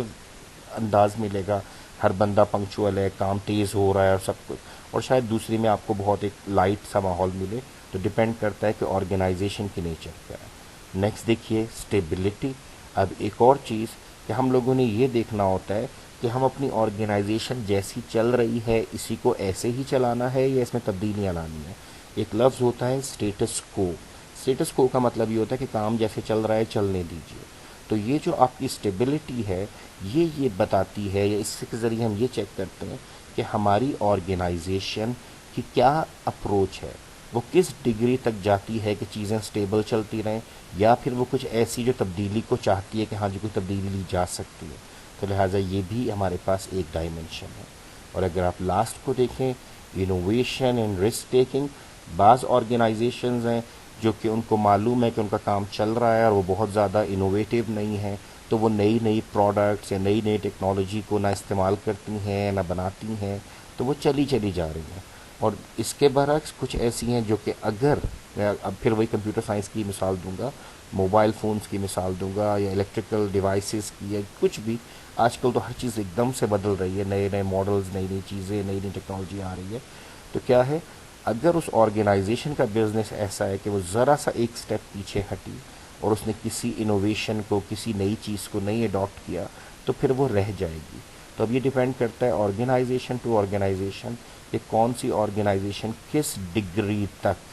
[SPEAKER 1] انداز ملے گا، ہر بندہ پنکچوئل ہے، کام تیز ہو رہا ہے اور سب کچھ، اور شاید دوسری میں آپ کو بہت ایک لائٹ سا ماحول ملے. تو ڈپینڈ کرتا ہے کہ آرگنائزیشن کی نیچر کیا ہے. نیکسٹ دیکھیے اسٹیبلٹی. اب ایک اور چیز کہ ہم لوگوں نے یہ دیکھنا ہوتا ہے کہ ہم اپنی آرگنائزیشن جیسی چل رہی ہے اسی کو ایسے ہی چلانا ہے یا اس میں تبدیلیاں لانی ہیں. ایک لفظ ہوتا ہے اسٹیٹس کو. اسٹیٹس کو کا مطلب یہ ہوتا ہے کہ کام جیسے چل رہا ہے چلنے دیجیے. تو یہ جو آپ کی اسٹیبلٹی ہے یہ بتاتی ہے، یا اس کے ذریعے ہم یہ چیک کرتے ہیں کہ ہماری آرگنائزیشن کی کیا اپروچ ہے، وہ کس ڈگری تک جاتی ہے کہ چیزیں اسٹیبل چلتی رہیں، یا پھر وہ کچھ ایسی جو تبدیلی کو چاہتی ہے کہ ہاں جی کوئی تبدیلی لی جا سکتی ہے. تو لہٰذا یہ بھی ہمارے پاس ایک ڈائمنشن ہے. اور اگر آپ لاسٹ کو دیکھیں انوویشن اینڈ رسک ٹیکنگ. بعض آرگنائزیشنز ہیں جو کہ ان کو معلوم ہے کہ ان کا کام چل رہا ہے اور وہ بہت زیادہ انوویٹیو نہیں ہے، تو وہ نئی نئی پروڈکٹس یا نئی نئی ٹیکنالوجی کو نہ استعمال کرتی ہیں نہ بناتی ہیں، تو وہ چلی جا رہی ہیں۔ اور اس کے برعکس کچھ ایسی ہیں جو کہ اگر میں اب پھر وہی کمپیوٹر سائنس کی مثال دوں گا، موبائل فونز کی مثال دوں گا، یا الیکٹریکل ڈیوائسز کی، یا کچھ بھی، آج کل تو ہر چیز ایک دم سے بدل رہی ہے، نئے نئے ماڈلز، نئی نئی چیزیں، نئی نئی ٹیکنالوجی آ رہی ہے۔ تو کیا ہے، اگر اس آرگنائزیشن کا بزنس ایسا ہے کہ وہ ذرا سا ایک سٹیپ پیچھے ہٹی اور اس نے کسی انوویشن کو، کسی نئی چیز کو نہیں اڈاپٹ کیا، تو پھر وہ رہ جائے گی۔ تو اب یہ ڈیپینڈ کرتا ہے آرگنائزیشن ٹو آرگنائزیشن کہ کون سی آرگنائزیشن کس ڈگری تک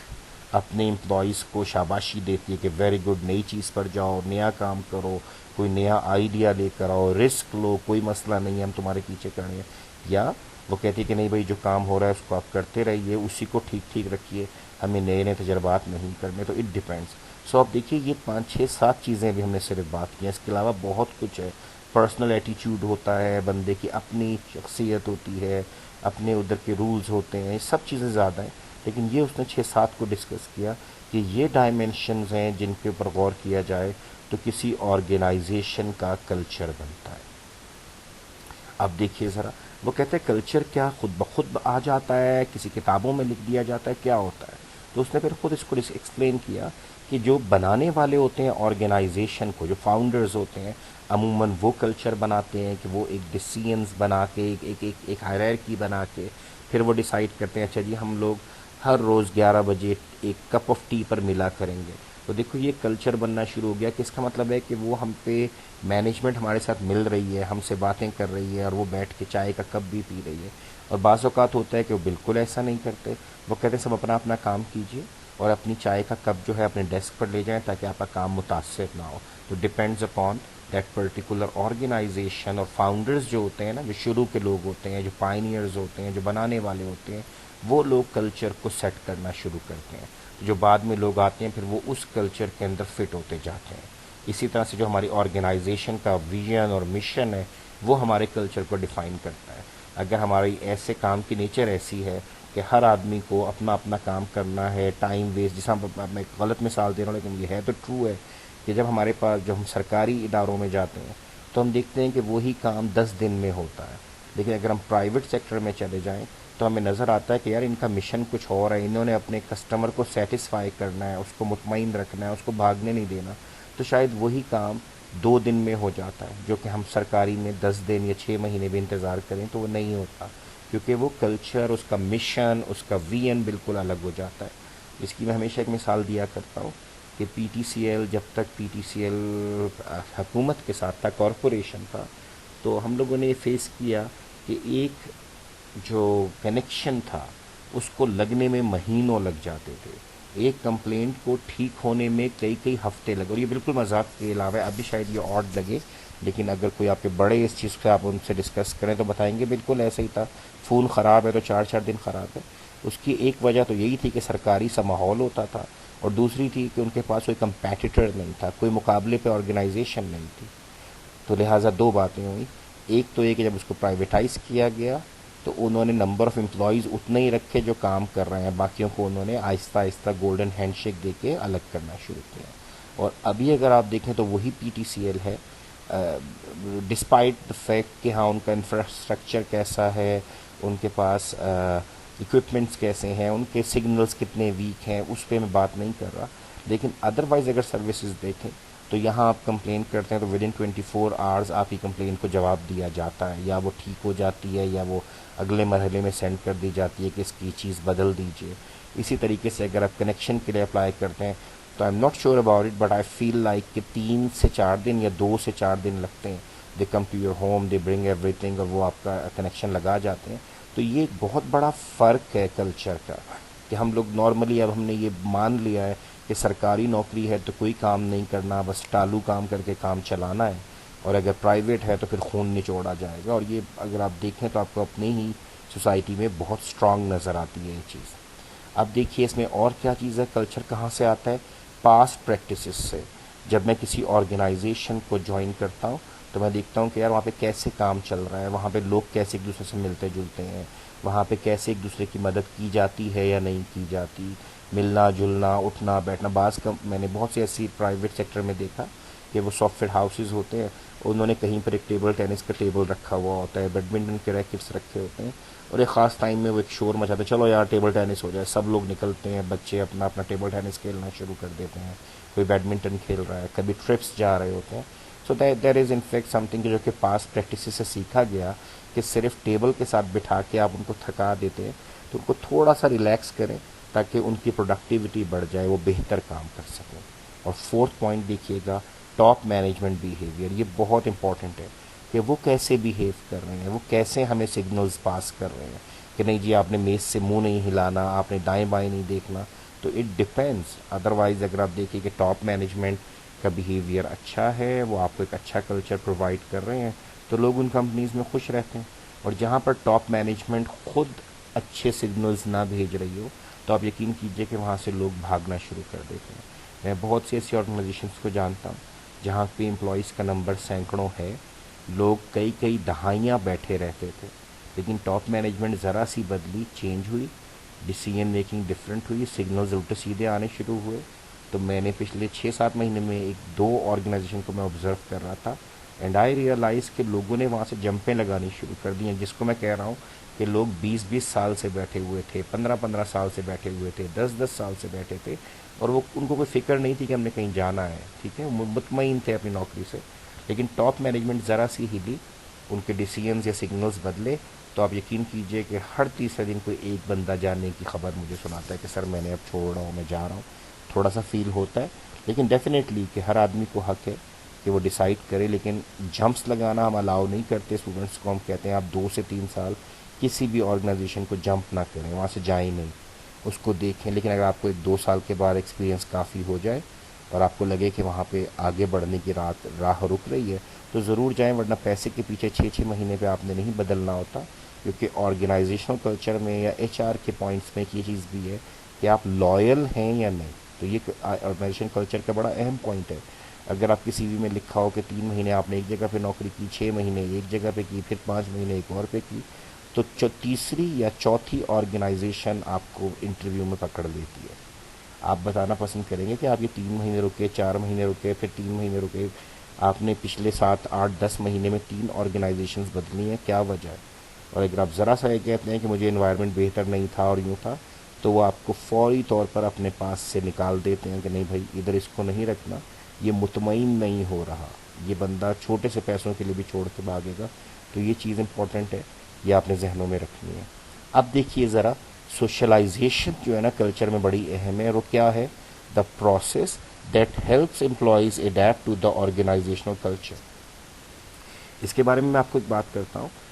[SPEAKER 1] اپنے امپلائیز کو شاباشی دیتی ہے کہ ویری گڈ، نئی چیز پر جاؤ، نیا کام کرو، کوئی نیا آئیڈیا لے کر آؤ، رسک لو، کوئی مسئلہ نہیں ہے، ہم تمہارے پیچھے کھڑے ہیں، یا وہ کہتی ہے کہ نہیں بھائی جو کام ہو رہا ہے اس کو آپ کرتے رہیے، اسی کو ٹھیک رکھیے، ہمیں نئے نئے تجربات نہیں کرنے۔ تو اٹ ڈیپینڈس۔ سو آپ دیکھیے یہ 5 6 7 چیزیں بھی ہم نے صرف بات کی ہیں، اس کے علاوہ بہت کچھ ہے۔ پرسنل ایٹیچیوڈ ہوتا ہے، بندے کی اپنی شخصیت ہوتی ہے، اپنے ادھر کے رولز ہوتے ہیں، سب چیزیں زیادہ ہیں، لیکن یہ اس نے 6 7 کو ڈسکس کیا کہ یہ ڈائمینشنز ہیں جن کے اوپر غور کیا جائے تو کسی آرگنائزیشن کا کلچر بنتا ہے۔ اب دیکھیے ذرا، وہ کہتے ہیں کلچر کیا خود بخود آ جاتا ہے، کسی کتابوں میں لکھ دیا جاتا ہے، کیا ہوتا ہے؟ تو اس نے پھر خود اس کو ایکسپلین کیا کہ جو بنانے والے ہوتے ہیں آرگنائزیشن کو، جو فاؤنڈرز ہوتے ہیں، عموماً وہ کلچر بناتے ہیں کہ وہ ایک ڈیسیژنز بنا کے، ایک ہائرارکی بنا کے پھر وہ ڈیسائیڈ کرتے ہیں اچھا جی ہم لوگ ہر روز 11 بجے ایک کپ آف ٹی پر ملا کریں گے۔ تو دیکھو یہ کلچر بننا شروع ہو گیا کہ اس کا مطلب ہے کہ وہ ہم پہ مینجمنٹ ہمارے ساتھ مل رہی ہے، ہم سے باتیں کر رہی ہے، اور وہ بیٹھ کے چائے کا کپ بھی پی رہی ہے۔ اور بعض اوقات ہوتا ہے کہ وہ بالکل ایسا نہیں کرتے، وہ کہتے ہیں سب اپنا اپنا کام کیجیے اور اپنی چائے کا کپ جو ہے اپنے ڈیسک پر لے جائیں تاکہ آپ کا کام متاثر نہ ہو۔ تو depends upon that particular organisation, اور فاؤنڈرز جو ہوتے ہیں نا، جو شروع کے لوگ ہوتے ہیں، جو پائنیئرز ہوتے ہیں، جو بنانے والے ہوتے ہیں، وہ لوگ کلچر کو سیٹ کرنا شروع کرتے ہیں۔ جو بعد میں لوگ آتے ہیں پھر وہ اس کلچر کے اندر فٹ ہوتے جاتے ہیں۔ اسی طرح سے جو ہماری آرگنائزیشن کا ویژن اور مشن ہے وہ ہمارے کلچر کو ڈیفائن کرتا ہے۔ اگر ہماری ایسے کام کی نیچر ایسی ہے کہ ہر آدمی کو اپنا اپنا کام کرنا ہے، ٹائم ویسٹ، جس میں ایک غلط مثال دے رہا ہوں لیکن یہ ہے تو ٹرو ہے کہ جب ہمارے پاس، جب ہم سرکاری اداروں میں جاتے ہیں تو ہم دیکھتے ہیں کہ وہی کام 10 دن میں ہوتا ہے، لیکن اگر ہم پرائیویٹ سیکٹر میں چلے جائیں تو ہمیں نظر آتا ہے کہ یار ان کا مشن کچھ اور ہے، انہوں نے اپنے کسٹمر کو سیٹسفائی کرنا ہے، اس کو مطمئن رکھنا ہے، اس کو بھاگنے نہیں دینا، تو شاید وہی کام 2 دن میں ہو جاتا ہے، جو کہ ہم سرکاری میں 10 دن یا 6 مہینے بھی انتظار کریں تو وہ نہیں ہوتا، کیونکہ وہ کلچر، اس کا مشن، اس کا ویژن بالکل الگ ہو جاتا ہے۔ اس کی میں ہمیشہ ایک مثال دیا کرتا ہوں کہ پی ٹی سی ایل، جب تک پی ٹی سی ایل حکومت کے ساتھ تھا، کارپوریشن تھا، تو ہم لوگوں نے یہ فیس کیا کہ ایک جو کنیکشن تھا اس کو لگنے میں مہینوں لگ جاتے تھے، ایک کمپلینٹ کو ٹھیک ہونے میں کئی کئی ہفتے لگے، اور یہ بالکل مذاق کے علاوہ ہے، اب بھی شاید یہ آڈ لگے لیکن اگر کوئی آپ کے بڑے اس چیز سے آپ ان سے ڈسکس کریں تو بتائیں گے بالکل ایسا ہی تھا، فون خراب ہے تو 4 4 دن خراب ہے۔ اس کی ایک وجہ تو یہی تھی کہ سرکاری سا ماحول ہوتا تھا، اور دوسری تھی کہ ان کے پاس کوئی کمپیٹیٹر نہیں تھا، کوئی مقابلے پہ آرگنائزیشن نہیں تھی۔ تو لہٰذا 2 باتیں ہوئیں، ایک تو یہ کہ جب اس کو پرائیویٹائز کیا گیا تو انہوں نے نمبر آف امپلائیز اتنے ہی رکھے جو کام کر رہے ہیں، باقیوں کو انہوں نے آہستہ آہستہ گولڈن ہینڈ شیک دے کے الگ کرنا شروع کیا۔ اور ابھی اگر آپ دیکھیں تو وہی پی ٹی سی ایل ہے، ڈسپائٹ دا فیکٹ کہ ہاں ان کا انفراسٹرکچر کیسا ہے، ان کے پاس اکوپمنٹس کیسے ہیں، ان کے سگنلز کتنے ویک ہیں، اس پہ میں بات نہیں کر رہا، لیکن ادروائز اگر سروسز دیکھیں تو یہاں آپ کمپلین کرتے ہیں تو ود ان 24 آورز آپ کی کمپلین کو جواب دیا جاتا ہے، یا وہ ٹھیک ہو جاتی ہے یا وہ اگلے مرحلے میں سینڈ کر دی جاتی ہے کہ اس کی چیز بدل دیجیے۔ اسی طریقے سے اگر آپ کنیکشن کے لیے اپلائی کرتے ہیں تو I am not sure about it, but I feel like کہ 3 سے 4 دن یا 2 سے 4 دن لگتے ہیں، they come to your home, they bring everything, اور وہ آپ کا کنیکشن لگا جاتے ہیں۔ تو یہ ایک بہت بڑا فرق ہے کلچر کا، کہ ہم لوگ نارملی اب ہم نے یہ مان لیا ہے کہ سرکاری نوکری ہے تو کوئی کام نہیں کرنا، بس ٹالو کام کر کے کام چلانا ہے، اور اگر پرائیویٹ ہے تو پھر خون نچوڑا جائے گا، اور یہ اگر آپ دیکھیں تو آپ کو اپنی ہی سوسائٹی میں بہت اسٹرانگ نظر آتی ہے یہ چیز۔ اب دیکھیے اس میں اور کیا چیز ہے، کلچر کہاں سے آتا ہے؟ پاسٹ پریکٹسز سے۔ جب میں کسی آرگنائزیشن کو جوائن کرتا ہوں تو میں دیکھتا ہوں کہ یار وہاں پہ کیسے کام چل رہا ہے، وہاں پہ لوگ کیسے ایک دوسرے سے ملتے جلتے ہیں، وہاں پہ کیسے ایک دوسرے کی مدد کی جاتی ہے یا نہیں کی جاتی، ملنا جلنا اٹھنا بیٹھنا. بعض کا میں نے بہت سی ایسی پرائیویٹ سیکٹر میں دیکھا کہ وہ سافٹ ویئر ہاؤسز ہوتے ہیں, انہوں نے کہیں پر ایک ٹیبل ٹینس کا ٹیبل رکھا ہوا ہوتا ہے, بیڈمنٹن کے ریکٹس رکھے ہوتے ہیں, اور ایک خاص ٹائم میں وہ ایک شور مچاتے ہیں, چلو یار ٹیبل ٹینس ہو جائے. سب لوگ نکلتے ہیں, بچے اپنا اپنا ٹیبل ٹینس کھیلنا شروع کر دیتے ہیں, کوئی بیڈمنٹن کھیل رہا ہے, کبھی ٹرپس جا رہے ہوتے ہیں. سو دیر از ان فیکٹ سم تھنگ جو کہ پاس پریکٹس سے سیکھا گیا کہ صرف ٹیبل کے ساتھ بٹھا کے آپ ان کو تھکا دیتے ہیں, تو ان کو تھوڑا سا ریلیکس کریں تاکہ ان کی پروڈکٹیوٹی بڑھ جائے, وہ بہتر کام کر سکیں. اور فورتھ پوائنٹ دیکھیے گا, ٹاپ مینجمنٹ بیہیویئر. یہ بہت امپورٹنٹ ہے کہ وہ کیسے بیہیو کر رہے ہیں, وہ کیسے ہمیں سگنلز پاس کر رہے ہیں کہ نہیں جی آپ نے میز سے منہ نہیں ہلانا, آپ نے دائیں بائیں نہیں دیکھنا. تو اٹ ڈپینڈس. ادروائز اگر آپ دیکھیے کہ ٹاپ مینجمنٹ کا بیہیویئر اچھا ہے, وہ آپ کو ایک اچھا کلچر پرووائڈ کر رہے ہیں, تو لوگ ان کمپنیز میں خوش رہتے ہیں. اور جہاں پر ٹاپ مینجمنٹ خود اچھے سگنلز نہ بھیج رہی ہو, تو آپ یقین کیجئے کہ وہاں سے لوگ بھاگنا شروع کر دیتے ہیں. میں بہت سی ایسی آرگنائزیشنس کو جانتا ہوں جہاں پہ امپلائیز کا نمبر سینکڑوں ہے, لوگ کئی کئی دہائیاں بیٹھے رہتے تھے, لیکن ٹاپ مینجمنٹ ذرا سی بدلی, چینج ہوئی, ڈیسیجن میکنگ ڈفرینٹ ہوئی, سگنلز الٹے سیدھے آنے شروع ہوئے. تو میں نے پچھلے 6-7 مہینے میں ایک 2 آرگنائزیشن کو میں آبزرو کر رہا تھا, اینڈ آئی ریئلائز کہ لوگوں نے وہاں سے جمپیں لگانی شروع کر دی ہیں, جس کو میں کہہ رہا ہوں کہ لوگ 20-20 سال سے بیٹھے ہوئے تھے, 15-15 سال سے بیٹھے ہوئے تھے, 10-10 سال سے بیٹھے تھے, اور وہ ان کو کوئی فکر نہیں تھی کہ ہم نے کہیں جانا ہے, ٹھیک ہے, مطمئن تھے اپنی نوکری سے. لیکن ٹاپ مینجمنٹ ذرا سی ہلی, ان کے ڈیسیجنز یا سگنلز بدلے, تو آپ یقین کیجئے کہ ہر تیسرے دن کوئی ایک بندہ جانے کی خبر مجھے سناتا ہے کہ سر میں نے اب چھوڑ رہا ہوں, میں جا رہا ہوں. تھوڑا سا فیل ہوتا ہے, لیکن ڈیفینیٹلی کہ ہر آدمی کو حق ہے کہ وہ ڈیسائیڈ کرے, لیکن جمپس لگانا ہم الاؤ نہیں کرتے. اسٹوڈنٹس کو ہم کہتے ہیں آپ 2 سے 3 سال کسی بھی آرگنائزیشن کو جمپ نہ کریں, وہاں سے جائیں نہیں, اس کو دیکھیں. لیکن اگر آپ کو 1-2 سال کے بعد ایکسپیرینس کافی ہو جائے اور آپ کو لگے کہ وہاں پہ آگے بڑھنے کی راہ رک رہی ہے, تو ضرور جائیں, ورنہ پیسے کے پیچھے 6-6 مہینے پہ آپ نے نہیں بدلنا ہوتا. کیونکہ آرگنائزیشنل کلچر میں یا ایچ آر کے پوائنٹس میں یہ چیز بھی ہے کہ آپ لائل ہیں یا نہیں. تو یہ آرگنائزیشن کلچر کا بڑا اہم پوائنٹ ہے. اگر آپ کی سی وی میں لکھا ہو کہ 3 مہینے آپ نے ایک جگہ پہ نوکری کی, 6 مہینے ایک جگہ پہ کی, پھر 5 مہینے ایک اور پہ کی, تو تیسری یا چوتھی آرگنائزیشن آپ کو انٹرویو میں پکڑ لیتی ہے. آپ بتانا پسند کریں گے کہ آپ یہ 3 مہینے رکے, 4 مہینے رکے, پھر 3 مہینے رکے, آپ نے پچھلے 7-8-10 مہینے میں 3 آرگنائزیشنز بدلی ہیں, کیا وجہ ہے؟ اور اگر آپ ذرا سا یہ کہتے ہیں کہ مجھے انوائرمنٹ بہتر نہیں تھا اور یوں تھا, تو وہ آپ کو فوری طور پر اپنے پاس سے نکال دیتے ہیں کہ نہیں بھائی ادھر اس کو نہیں رکھنا, یہ مطمئن نہیں ہو رہا, یہ بندہ چھوٹے سے پیسوں کے لیے بھی چھوڑ کے بھاگے گا. تو یہ چیز امپورٹنٹ ہے, یہ آپ نے ذہنوں میں رکھنی ہے. اب دیکھیے ذرا, سوشلائزیشن جو ہے نا کلچر میں بڑی اہم ہے, اور وہ کیا ہے؟ The process that helps employees adapt to the organisational culture. اس کے بارے میں آپ کو ایک بات کرتا ہوں.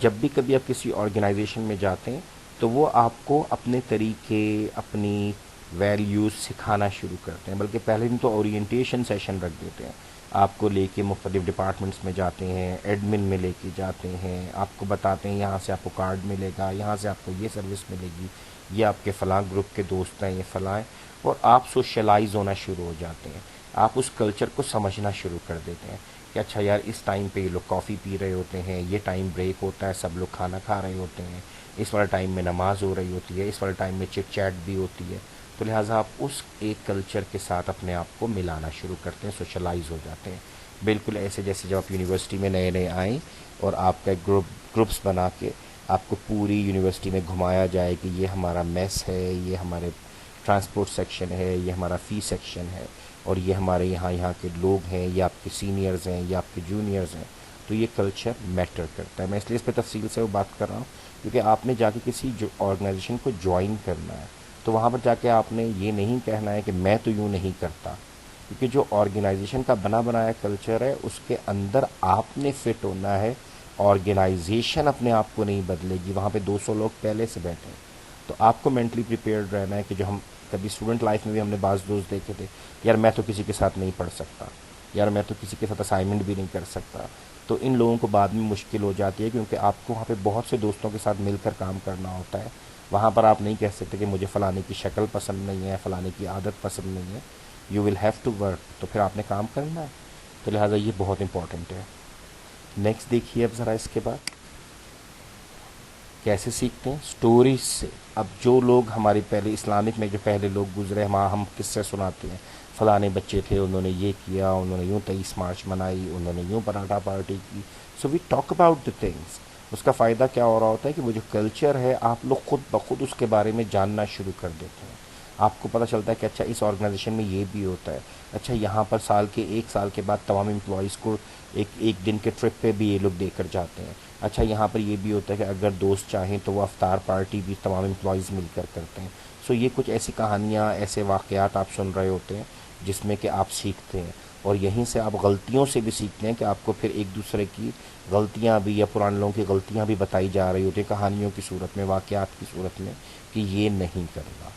[SPEAKER 1] جب بھی کبھی آپ کسی آرگنائزیشن میں جاتے ہیں تو وہ آپ کو اپنے طریقے, اپنی ویلیوز سکھانا شروع کرتے ہیں. بلکہ پہلے دن تو اورینٹیشن سیشن رکھ دیتے ہیں, آپ کو لے کے مختلف ڈپارٹمنٹس میں جاتے ہیں, ایڈمن میں لے کے جاتے ہیں, آپ کو بتاتے ہیں یہاں سے آپ کو کارڈ ملے گا, یہاں سے آپ کو یہ سروس ملے گی, یہ آپ کے فلاں گروپ کے دوست ہیں, یہ فلاں ہیں, اور آپ سوشلائز ہونا شروع ہو جاتے ہیں. آپ اس کلچر کو سمجھنا شروع کر دیتے ہیں کہ اچھا یار اس ٹائم پہ یہ لوگ کافی پی رہے ہوتے ہیں, یہ ٹائم بریک ہوتا ہے, سب لوگ کھانا کھا رہے ہوتے ہیں, اس والے ٹائم میں نماز ہو رہی ہوتی ہے, اس والے ٹائم میں چٹ چیٹ بھی ہوتی ہے. تو لہٰذا آپ اس ایک کلچر کے ساتھ اپنے آپ کو ملانا شروع کرتے ہیں, سوشلائز ہو جاتے ہیں. بالکل ایسے جیسے جب آپ یونیورسٹی میں نئے نئے آئیں اور آپ کا گروپس بنا کے آپ کو پوری یونیورسٹی میں گھمایا جائے کہ یہ ہمارا میس ہے, یہ ہمارے ٹرانسپورٹ سیکشن ہے, یہ ہمارا فی سیکشن ہے, اور یہ ہمارے یہاں کے لوگ ہیں, یہ آپ کے سینئرز ہیں, یہ آپ کے جونیئرز ہیں. تو یہ کلچر میٹر کرتا ہے. میں اس لیے اس پہ تفصیل سے وہ بات کر رہا ہوں کیونکہ آپ نے جا کے کسی آرگنائزیشن کو جوائن کرنا ہے, تو وہاں پر جا کے آپ نے یہ نہیں کہنا ہے کہ میں تو یوں نہیں کرتا, کیونکہ جو آرگنائزیشن کا بنا بنایا کلچر ہے اس کے اندر آپ نے فٹ ہونا ہے. آرگنائزیشن اپنے آپ کو نہیں بدلے گی, وہاں پہ 200 لوگ پہلے سے بیٹھے ہیں. تو آپ کو مینٹلی پریپیئرڈ رہنا ہے کہ جو ہم کبھی اسٹوڈنٹ لائف میں بھی ہم نے بعض دوست دیکھے تھے, یار میں تو کسی کے ساتھ نہیں پڑھ سکتا, یار میں تو کسی کے ساتھ اسائنمنٹ بھی نہیں کر سکتا. تو ان لوگوں کو بعد میں مشکل ہو جاتی ہے کیونکہ آپ کو وہاں پہ بہت سے دوستوں کے ساتھ مل کر کام کرنا ہوتا ہے. وہاں پر آپ نہیں کہہ سکتے کہ مجھے فلانے کی شکل پسند نہیں ہے, فلانے کی عادت پسند نہیں ہے. You will have to work, تو پھر آپ نے کام کرنا ہے. تو لہٰذا یہ بہت امپورٹنٹ ہے. نیکسٹ دیکھیے اب ذرا اس کے بعد, کیسے سیکھتے ہیں؟ سٹوریز سے. اب جو لوگ ہماری پہلے اسلامک میں جو پہلے لوگ گزرے ہم قصے سناتے ہیں، فلانے بچے تھے، انہوں نے یہ کیا، انہوں نے یوں 23 مارچ منائی، انہوں نے یوں پراٹھا پارٹی کی. So we talk about the things. اس کا فائدہ کیا ہو رہا ہوتا ہے کہ وہ جو کلچر ہے آپ لوگ خود بخود اس کے بارے میں جاننا شروع کر دیتے ہیں. آپ کو پتہ چلتا ہے کہ اچھا اس آرگنائزیشن میں یہ بھی ہوتا ہے، اچھا یہاں پر ایک سال کے بعد تمام امپلائیز کو ایک دن کے ٹرپ پہ بھی یہ لوگ دے کر جاتے ہیں. اچھا یہاں پر یہ بھی ہوتا ہے کہ اگر دوست چاہیں تو وہ افطار پارٹی بھی تمام امپلائیز مل کر کرتے ہیں. سو یہ کچھ ایسی کہانیاں، ایسے واقعات آپ سن رہے ہوتے ہیں جس میں کہ آپ سیکھتے ہیں، اور یہیں سے آپ غلطیوں سے بھی سیکھتے ہیں کہ آپ کو پھر ایک دوسرے کی غلطیاں بھی یا پرانے لوگوں کی غلطیاں بھی بتائی جا رہی ہوتی ہیں کہانیوں کی صورت میں، واقعات کی صورت میں، کہ یہ نہیں کرنا.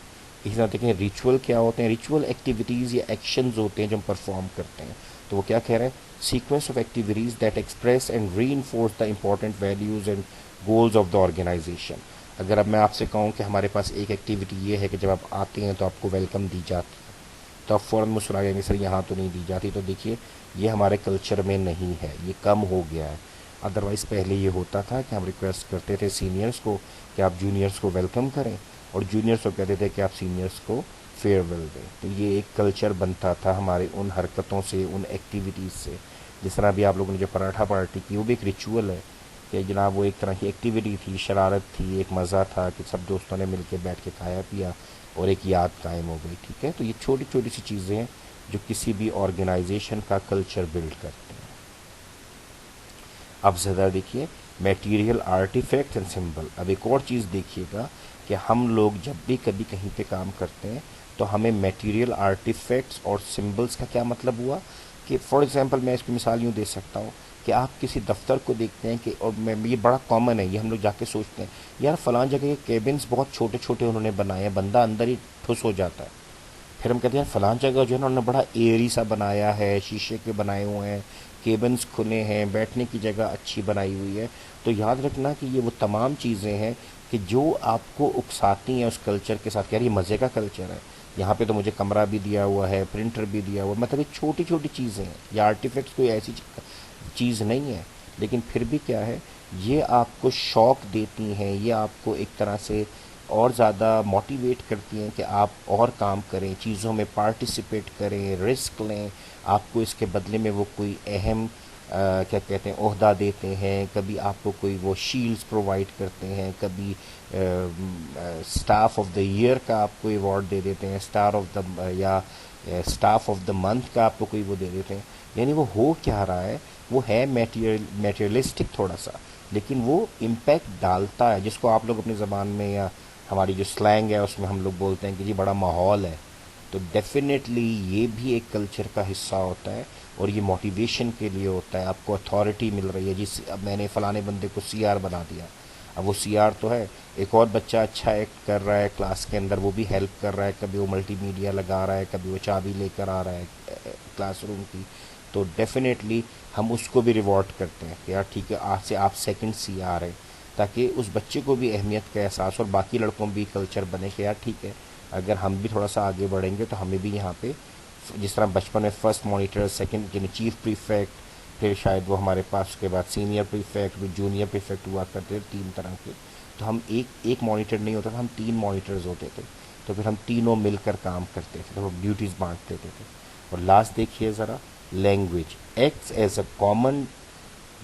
[SPEAKER 1] اسی طرح دیکھیں ریچول کیا ہوتے ہیں؟ ریچول ایکٹیویٹیز یا ایکشنز ہوتے ہیں جو ہم پرفارم کرتے ہیں. تو وہ کیا کہہ رہے ہیں؟ Sequence of activities that express and reinforce the important values and goals of the organisation. اگر اب میں آپ سے کہوں کہ ہمارے پاس ایک ایکٹیویٹی یہ ہے کہ جب آپ آتے ہیں تو آپ کو ویلکم دی جاتی ہے، تو آپ فوراً مسکرا جائیں گے سر یہاں تو نہیں دی جاتی. تو دیکھیے یہ ہمارے کلچر میں نہیں ہے، یہ کم ہو گیا ہے. ادروائز پہلے یہ ہوتا تھا کہ ہم ریکویسٹ کرتے تھے سینئرس کو کہ آپ جونیئرس کو ویلکم کریں، اور جونیئرس کو کہتے تھے کہ آپ سینئرس کو فیئر ویل دیں. تو یہ ایک کلچر بنتا تھا ہمارے ان حرکتوں سے، ان ایکٹیویٹیز سے. جس طرح بھی آپ لوگوں نے جو پراٹھا پارٹی کی، وہ بھی ایک ریچول ہے کہ جناب وہ ایک طرح کی ایکٹیویٹی تھی، شرارت تھی، ایک مزہ تھا کہ سب دوستوں نے مل کے بیٹھ کے کھایا پیا اور ایک یاد قائم ہو گئی. ٹھیک ہے، تو یہ چھوٹی چھوٹی سی چیزیں ہیں جو کسی بھی آرگنائزیشن کا کلچر بلڈ کرتے ہیں. اب ذرا دیکھیے میٹیریل آرٹیفیکٹ اینڈ سمبل. اب ایک اور چیز دیکھیے گا کہ ہم لوگ جب بھی کبھی کہیں پہ کام کرتے ہیں تو ہمیں میٹیریل آرٹیفیکٹس اور سمبلس کا کیا مطلب ہوا کہ فار ایگزامپل میں اس کی مثال یوں دے سکتا ہوں کہ آپ کسی دفتر کو دیکھتے ہیں کہ، اور یہ بڑا کامن ہے، یہ ہم لوگ جا کے سوچتے ہیں یار فلاں جگہ کے کیبنس بہت چھوٹے چھوٹے انہوں نے بنائے ہیں، بندہ اندر ہی ٹھس ہو جاتا ہے. پھر ہم کہتے ہیں فلاں جگہ جو ہے نا انہوں نے بڑا ایری سا بنایا ہے، شیشے کے بنائے ہوئے ہیں، کیبنس کھلے ہیں، بیٹھنے کی جگہ اچھی بنائی ہوئی ہے. تو یاد رکھنا کہ یہ وہ تمام چیزیں ہیں کہ جو آپ کو اکساتی ہیں اس کلچر کے ساتھ. یار یہ مزے کا کلچر ہے، یہاں پہ تو مجھے کمرہ بھی دیا ہوا ہے، پرنٹر بھی دیا ہوا ہے. مطلب یہ چھوٹی چھوٹی چیزیں ہیں، یہ آرٹیفیکٹس کوئی ایسی چیز نہیں ہے، لیکن پھر بھی کیا ہے، یہ آپ کو شوق دیتی ہیں، یہ آپ کو ایک طرح سے اور زیادہ موٹیویٹ کرتی ہیں کہ آپ اور کام کریں، چیزوں میں پارٹیسپیٹ کریں، رسک لیں. آپ کو اس کے بدلے میں وہ کوئی اہم کیا کہتے ہیں عہدہ دیتے ہیں، کبھی آپ کو کوئی وہ شیلڈز پرووائڈ کرتے ہیں، کبھی اسٹاف آف دا ایئر کا آپ کو ایوارڈ دے دیتے ہیں، اسٹار آف دا یا اسٹاف آف دا منتھ کا آپ کو کوئی وہ دے دیتے ہیں. یعنی وہ ہو کیا رہا ہے، وہ ہے میٹیریلسٹک تھوڑا سا، لیکن وہ امپیکٹ ڈالتا ہے، جس کو آپ لوگ اپنی زبان میں یا ہماری جو سلینگ ہے اس میں ہم لوگ بولتے ہیں کہ جی بڑا ماحول ہے. تو ڈیفینیٹلی یہ بھی ایک کلچر کا حصہ ہوتا ہے، اور یہ موٹیویشن کے لیے ہوتا ہے. آپ کو اتھارٹی مل رہی ہے، جس اب میں نے فلانے بندے کو سی آر بنا دیا، اب وہ سی آر تو ہے، ایک اور بچہ اچھا ایکٹ کر رہا ہے کلاس کے اندر، وہ بھی ہیلپ کر رہا ہے، کبھی وہ ملٹی میڈیا لگا رہا ہے، کبھی وہ چابی لے کر آ رہا ہے کلاس روم کی. تو ڈیفینیٹلی ہم اس کو بھی ریوارڈ کرتے ہیں کہ یار ٹھیک ہے آج سے آپ سیکنڈ سی آر ہیں، تاکہ اس بچے کو بھی اہمیت کا احساس، اور باقی لڑکوں بھی کلچر بنے کہ یار ٹھیک ہے اگر ہم بھی تھوڑا سا آگے بڑھیں گے تو ہمیں بھی یہاں پہ، جس طرح بچپن میں فرسٹ مانیٹر، سیکنڈ یعنی چیف پریفیکٹ، پھر شاید وہ ہمارے پاس اس کے بعد سینئر پریفیکٹ، بھی جونیئر پریفیکٹ ہوا کرتے تھے 3 طرح کے. تو ہم ایک مانیٹر نہیں ہوتا تھا، ہم 3 مانیٹرز ہوتے تھے. تو پھر ہم تینوں مل کر کام کرتے تھے، تو ہم ڈیوٹیز بانٹ دیتے تھے. اور لاسٹ دیکھیے ذرا، language acts as a common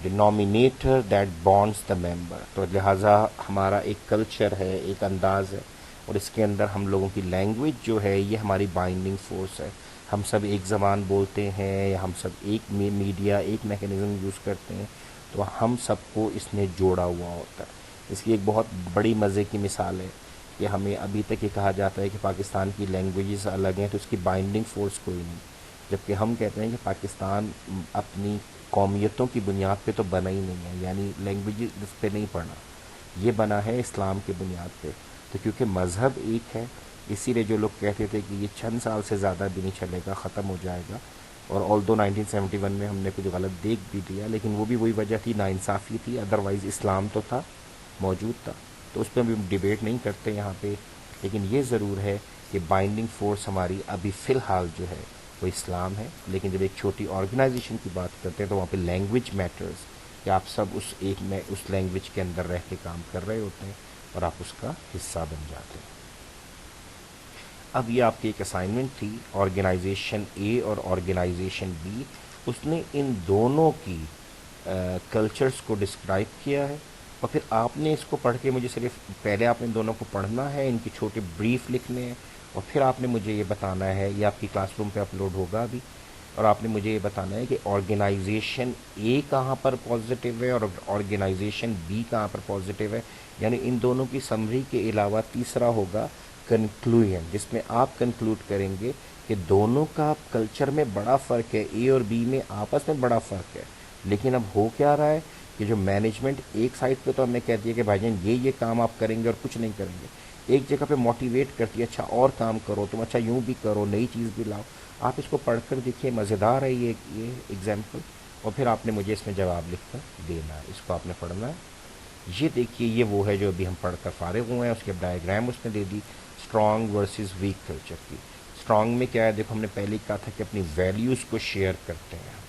[SPEAKER 1] denominator that bonds the member. تو لہٰذا ہمارا ایک کلچر ہے، ایک انداز ہے، اور اس کے اندر ہم لوگوں کی لینگویج جو ہے یہ ہماری بائنڈنگ فورس ہے. ہم سب ایک زبان بولتے ہیں، یا ہم سب ایک میڈیا، ایک میکینزم یوز کرتے ہیں، تو ہم سب کو اس نے جوڑا ہوا ہوتا ہے. اس کی ایک بہت بڑی مزے کی مثال ہے کہ ہمیں ابھی تک یہ کہا جاتا ہے کہ پاکستان کی لینگویجز الگ ہیں تو اس کی بائنڈنگ فورس کوئی نہیں، جبکہ ہم کہتے ہیں کہ پاکستان اپنی قومیتوں کی بنیاد پہ تو بنا ہی نہیں ہے، یعنی لینگویج اس پہ نہیں پڑھنا، یہ بنا ہے اسلام کی بنیاد پہ. تو کیونکہ مذہب ایک ہے، اسی لیے جو لوگ کہتے تھے کہ یہ چند سال سے زیادہ بھی نہیں چلے گا، ختم ہو جائے گا، اور آلدو 1971 میں ہم نے کچھ غلط دیکھ بھی دیا، لیکن وہ بھی وہی وجہ تھی، ناانصافی تھی، ادروائز اسلام تو تھا، موجود تھا. تو اس پہ بھی ڈیبیٹ نہیں کرتے یہاں پہ، لیکن یہ ضرور ہے کہ بائنڈنگ فورس ہماری ابھی فی الحال جو ہے وہ اسلام ہے. لیکن جب ایک چھوٹی آرگنائزیشن کی بات کرتے ہیں تو وہاں پہ لینگویج میٹرز، کہ آپ سب اس لینگویج کے اندر رہ کے کام کر رہے ہوتے ہیں اور آپ اس کا حصہ بن جاتے ہیں۔ اب یہ آپ کی ایک اسائنمنٹ تھی، آرگنائزیشن اے اور آرگنائزیشن بی، اس نے ان دونوں کی کلچرز کو ڈسکرائب کیا ہے، اور پھر آپ نے اس کو پڑھ کے مجھے صرف پہلے آپ نے ان دونوں کو پڑھنا ہے، ان کی چھوٹے بریف لکھنے ہیں، اور پھر آپ نے مجھے یہ بتانا ہے، یہ آپ کی کلاس روم پہ اپلوڈ ہوگا ابھی، اور آپ نے مجھے یہ بتانا ہے کہ آرگنائزیشن اے کہاں پر پازیٹیو ہے اور آرگنائزیشن بی کہاں پر پازیٹیو ہے، یعنی ان دونوں کی سمری کے علاوہ تیسرا ہوگا کنکلوژن، جس میں آپ کنکلوڈ کریں گے کہ دونوں کا کلچر میں بڑا فرق ہے، اے اور بی میں آپس میں بڑا فرق ہے، لیکن اب ہو کیا رہا ہے کہ جو مینجمنٹ ایک سائڈ پہ تو ہم نے کہہ دیا کہ بھائی جان یہ کام آپ کریں گے اور کچھ نہیں کریں گے، ایک جگہ پہ موٹیویٹ کرتی ہے، اچھا اور کام کرو تم، اچھا یوں بھی کرو، نئی چیز بھی لاؤ۔ آپ اس کو پڑھ کر دیکھیے، مزیدار ہے یہ ایگزامپل، اور پھر آپ نے مجھے اس میں جواب لکھ کر دینا ہے، اس کو آپ نے پڑھنا ہے۔ یہ دیکھیے، یہ وہ ہے جو ابھی ہم پڑھ کر فارغ ہوئے ہیں، اس کے ڈائیگرام اس نے دے the strong versus week culture کی۔ اسٹرانگ میں کیا ہے، دیکھو ہم نے پہلے ہی کہا تھا کہ اپنی ویلیوز کو شیئر کرتے ہیں،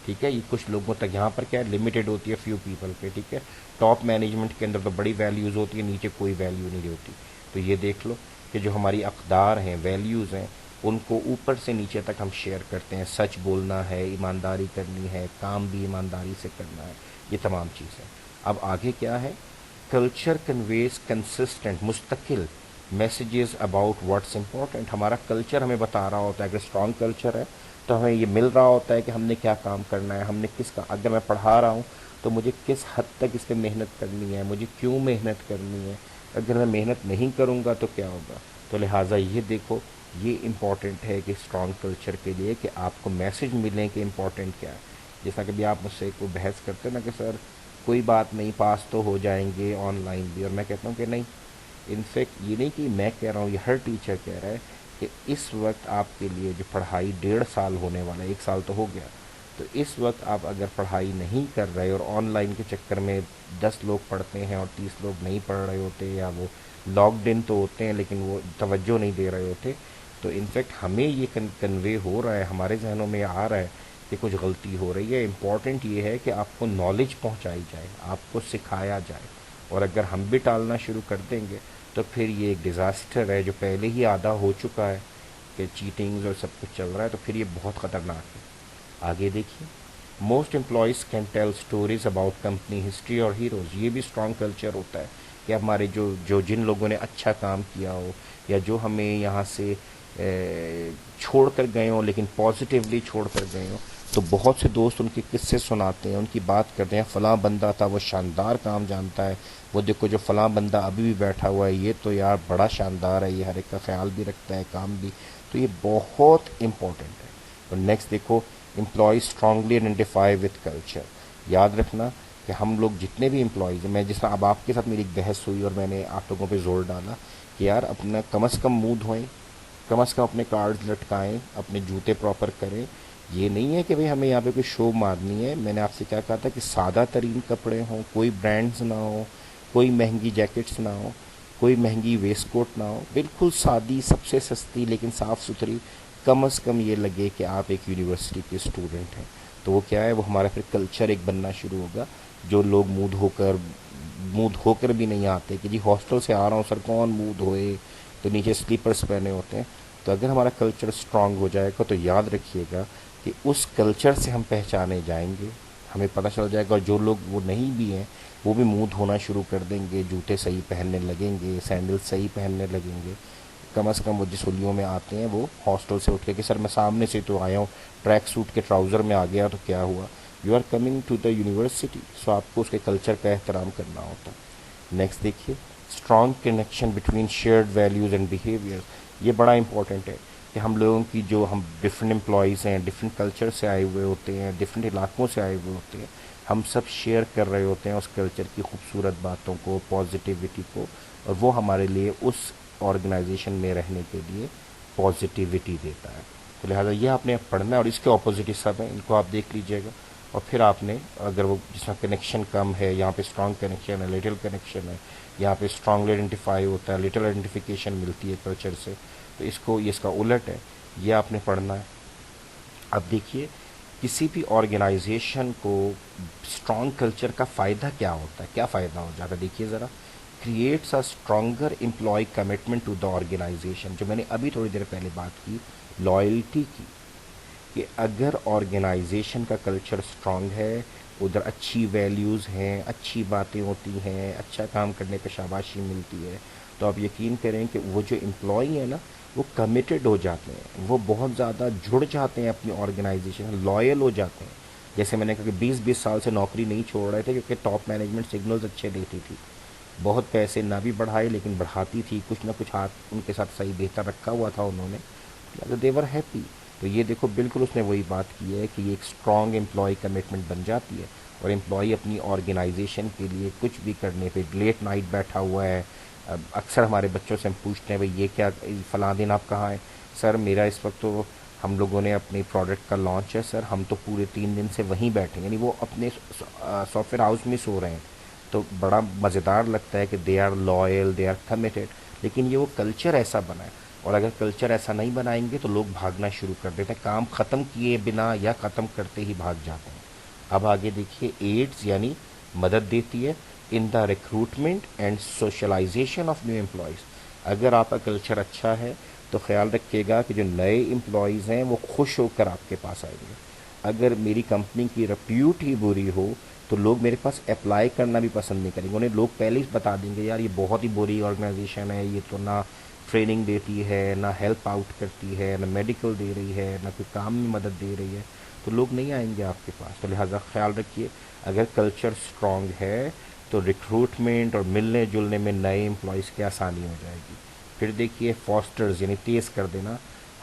[SPEAKER 1] ٹھیک ہے، یہ کچھ لوگوں تک یہاں پر کیا ہے لمیٹڈ ہوتی ہے، فیو پیپل پہ، ٹھیک ہے، ٹاپ مینجمنٹ کے اندر تو بڑی ویلیوز ہوتی ہے، نیچے کوئی ویلیو نہیں ہوتی۔ تو یہ دیکھ لو کہ جو ہماری اقدار ہیں، ویلیوز ہیں، ان کو اوپر سے نیچے تک ہم شیئر کرتے ہیں، سچ بولنا ہے، ایمانداری کرنی ہے، کام بھی ایمانداری سے کرنا ہے، یہ تمام چیزیں۔ اب آگے کیا ہے، کلچر کنویز کنسسٹنٹ مستقل میسیجز اباؤٹ واٹس امپورٹنٹ، ہمارا کلچر ہمیں بتا رہا ہوتا ہے، اگر اسٹرانگ کلچر ہے تو ہمیں یہ مل رہا ہوتا ہے کہ ہم نے کیا کام کرنا ہے، ہم نے کس کا، اگر میں پڑھا رہا ہوں تو مجھے کس حد تک اس پہ محنت کرنی ہے، مجھے کیوں محنت کرنی ہے، اگر میں محنت نہیں کروں گا تو کیا ہوگا۔ تو لہٰذا یہ دیکھو، یہ امپورٹنٹ ہے کہ اسٹرانگ کلچر کے لیے کہ آپ کو میسج ملیں کہ امپورٹنٹ کیا ہے۔ جیسا کہ بھی آپ مجھ سے کوئی بحث کرتے ہیں نا کہ سر کوئی بات نہیں، پاس تو ہو جائیں گے آن لائن بھی، اور میں کہتا ہوں کہ نہیں، انفیکٹ یہ نہیں کہ میں کہہ رہا ہوں، یہ ہر ٹیچر کہہ رہا ہے کہ اس وقت آپ کے لیے جو پڑھائی 1.5 سال ہونے والا ہے، 1 سال تو ہو گیا، تو اس وقت آپ اگر پڑھائی نہیں کر رہے اور آن لائن کے چکر میں 10 لوگ پڑھتے ہیں اور 30 لوگ نہیں پڑھ رہے ہوتے، یا وہ لاکڈ ان تو ہوتے ہیں لیکن وہ توجہ نہیں دے رہے ہوتے، تو انفیکٹ ہمیں یہ کنوے ہو رہا ہے، ہمارے ذہنوں میں آ رہا ہے کہ کچھ غلطی ہو رہی ہے۔ امپورٹنٹ یہ ہے کہ آپ کو نالج پہنچائی جائے، آپ کو سکھایا جائے، اور اگر ہم بھی ٹالنا شروع کر دیں گے تو پھر یہ ایک ڈیزاسٹر ہے جو پہلے ہی آدھا ہو چکا ہے کہ چیٹنگز اور سب کچھ چل رہا ہے، تو پھر یہ بہت خطرناک ہے۔ آگے دیکھیے، most employees can tell stories about company history اور ہیروز، یہ بھی اسٹرانگ کلچر ہوتا ہے کہ ہمارے جو جن لوگوں نے اچھا کام کیا ہو، یا جو ہمیں یہاں سے چھوڑ کر گئے ہوں لیکن پازیٹیولی چھوڑ کر گئے ہوں، تو بہت سے دوست ان کے قصے سناتے ہیں، ان کی بات کرتے ہیں، فلاں بندہ تھا وہ شاندار کام جانتا ہے، وہ دیکھو جو فلاں بندہ ابھی بھی بیٹھا ہوا ہے یہ تو یار بڑا شاندار ہے، یہ ہر ایک کا خیال بھی رکھتا ہے، کام بھی، تو یہ بہت امپورٹنٹ ہے۔ اور نیکسٹ دیکھو، employee strongly identify with culture, یاد رکھنا کہ ہم لوگ جتنے بھی امپلائیز ہیں، میں جس طرح اب آپ کے ساتھ میری ایک بحث ہوئی اور میں نے آپ لوگوں پہ زور ڈالا کہ یار اپنا کم از کم منہ دھوئیں، کم از کم اپنے کارڈز لٹکائیں، اپنے جوتے پراپر کریں، یہ نہیں ہے کہ بھئی ہمیں یہاں پہ کوئی شو مارنی ہے۔ میں نے آپ سے کیا کہا تھا کہ سادہ ترین کپڑے ہوں، کوئی برانڈز نہ ہو، کوئی مہنگی جیکٹس نہ ہو، کوئی مہنگی ویسٹ کوٹ نہ ہو، بالکل سادی، سب سے سستی لیکن صاف ستھری، کم از کم یہ لگے کہ آپ ایک یونیورسٹی کے اسٹوڈنٹ ہیں۔ تو وہ کیا ہے، وہ ہمارا پھر کلچر ایک بننا شروع ہوگا، جو لوگ منہ دھو کر بھی نہیں آتے کہ جی ہاسٹل سے آ رہا ہوں سر، کون منہ دھوئے، تو نیچے سلیپرز پہنے ہوتے ہیں۔ تو اگر ہمارا کلچر اسٹرانگ ہو جائے گا تو یاد رکھیے گا کہ اس کلچر سے ہم پہچانے جائیں گے، ہمیں پتہ چل جائے گا، اور جو لوگ وہ نہیں بھی ہیں وہ بھی منہ دھونا شروع کر دیں گے، جوتے صحیح پہننے لگیں گے، سینڈل صحیح پہننے لگیں گے، کم از کم وہ جس ہولیوں میں آتے ہیں وہ ہاسٹل سے اٹھ کے کہ سر میں سامنے سے تو آیا ہوں، ٹریک سوٹ کے ٹراؤزر میں آ گیا تو کیا ہوا، you are coming to the university, so آپ کو اس کے کلچر کا احترام کرنا ہوتا ہے۔ نیکسٹ دیکھیے، strong connection between shared values and behaviour, یہ بڑا امپورٹنٹ ہے کہ ہم لوگوں کی جو ہم ڈفرینٹ امپلائیز ہیں، ڈفرینٹ کلچر سے آئے ہوئے ہوتے ہیں، ڈفرینٹ علاقوں سے آئے ہوئے ہوتے ہیں، ہم سب شیئر کر رہے ہوتے ہیں اس کلچر کی خوبصورت باتوں کو، پازیٹیوٹی کو، اور وہ ہمارے لیے اس آرگنائزیشن میں رہنے کے لیے پازیٹیوٹی دیتا ہے۔ تو لہٰذا یہ آپ نے پڑھنا ہے، اور اس کے اپوزٹ سب ہیں، ان کو آپ دیکھ لیجئے گا، اور پھر آپ نے اگر وہ جس طرح کنیکشن کم ہے، یہاں پہ اسٹرانگ کنیکشن ہے، لٹل کنیکشن ہے، یہاں پہ اسٹرانگلی آئیڈینٹیفائی ہوتا ہے، لٹل آئیڈینٹیفیکیشن ملتی ہے کلچر سے، تو یہ اس کا الٹ ہے، یہ آپ نے پڑھنا ہے۔ اب دیکھیے، کسی بھی آرگنائزیشن کو اسٹرانگ کلچر کا فائدہ کیا ہوتا ہے، کیا فائدہ ہو جاتا ہے؟ دیکھیے ذرا، creates a stronger employee commitment to the organisation, جو میں نے ابھی تھوڑی دیر پہلے بات کی لائلٹی کی، کہ اگر آرگنائزیشن کا کلچر اسٹرانگ ہے، ادھر اچھی ویلیوز ہیں، اچھی باتیں ہوتی ہیں، اچھا کام کرنے پہ شاباشی ملتی ہے، تو آپ یقین کریں کہ وہ جو امپلائی ہیں نا، وہ کمیٹڈ ہو جاتے ہیں، وہ بہت زیادہ جڑ جاتے ہیں اپنی آرگنائزیشن، لائل ہو جاتے ہیں۔ جیسے میں نے کہا کہ 20 سال سے نوکری نہیں چھوڑ رہے تھے، کیونکہ ٹاپ مینجمنٹ سگنلز اچھے دیتی تھی، بہت پیسے نہ بھی بڑھائے لیکن بڑھاتی تھی، کچھ نہ کچھ ہاتھ ان کے ساتھ صحیح بہتر رکھا ہوا تھا انہوں نے، دیور ہیپی۔ تو یہ دیکھو بالکل اس نے وہی بات کی ہے کہ یہ ایک اسٹرانگ امپلائی کمٹمنٹ بن جاتی ہے، اور امپلائی اپنی آرگنائزیشن کے لیے کچھ بھی کرنے پہ، لیٹ نائٹ بیٹھا ہوا ہے، اکثر ہمارے بچوں سے ہم پوچھتے ہیں بھئی یہ کیا، فلاں دن آپ کہاں ہیں؟ سر میرا اس وقت تو ہم لوگوں نے اپنی پروڈکٹ کا لانچ ہے سر، ہم تو پورے 3 دن سے وہیں بیٹھے ہیں، یعنی وہ اپنے سافٹ ویئر ہاؤس میں سو رہے ہیں۔ تو بڑا مزیدار لگتا ہے کہ they are loyal, they are committed, لیکن یہ وہ کلچر ایسا بنا ہے، اور اگر کلچر ایسا نہیں بنائیں گے تو لوگ بھاگنا شروع کر دیتے ہیں، کام ختم کیے بنا یا ختم کرتے ہی بھاگ جاتے ہیں۔ اب آگے دیکھیے، ایڈز یعنی مدد دیتی ہے in the recruitment and socialisation of new employees. اگر آپ کا کلچر اچھا ہے تو خیال رکھیے گا کہ جو نئے امپلائیز ہیں وہ خوش ہو کر آپ کے پاس آئیں گے۔ اگر میری کمپنی کی ریپیوٹ ہی بری ہو تو لوگ میرے پاس اپلائی کرنا بھی پسند نہیں کریں گے، انہیں لوگ پہلے ہی بتا دیں گے یار یہ بہت ہی بری آرگنائزیشن ہے، یہ تو نہ ٹریننگ دیتی ہے، نہ ہیلپ آؤٹ کرتی ہے، نہ میڈیکل دے رہی ہے، نہ کوئی کام میں مدد دے رہی ہے، تو لوگ نہیں آئیں گے آپ کے پاس۔ تو لہٰذا خیال رکھیے، اگر کلچر اسٹرانگ ہے تو ریکروٹمنٹ اور ملنے جلنے میں نئے امپلائیز کی آسانی ہو جائے گی۔ پھر دیکھیے، فاسٹرز یعنی تیز کر دینا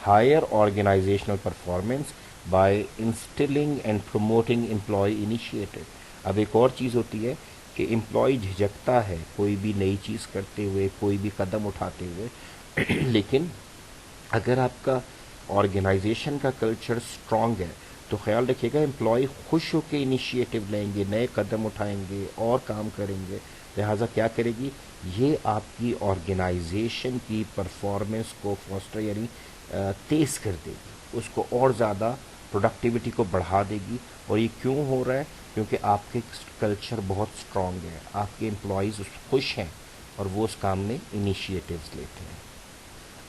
[SPEAKER 1] higher organisational performance by instilling and promoting employee initiative. اب ایک اور چیز ہوتی ہے کہ امپلائی جھجکتا ہے کوئی بھی نئی چیز کرتے ہوئے، کوئی بھی قدم اٹھاتے ہوئے لیکن اگر آپ کا آرگنائزیشن کا کلچر اسٹرانگ ہے تو خیال رکھیے گا امپلائی خوش ہو کے انیشیٹو لیں گے، نئے قدم اٹھائیں گے اور کام کریں گے۔ لہٰذا کیا کرے گی؟ یہ آپ کی آرگنائزیشن کی پرفارمنس کو فاسٹر یعنی تیز کر دے گی، اس کو اور زیادہ پروڈکٹیوٹی کو بڑھا دے گی۔ اور یہ کیوں ہو رہا ہے؟ کیونکہ آپ کے کلچر بہت اسٹرانگ ہے، آپ کے امپلائیز خوش ہیں اور وہ اس کام میں انیشیٹوز لیتے ہیں۔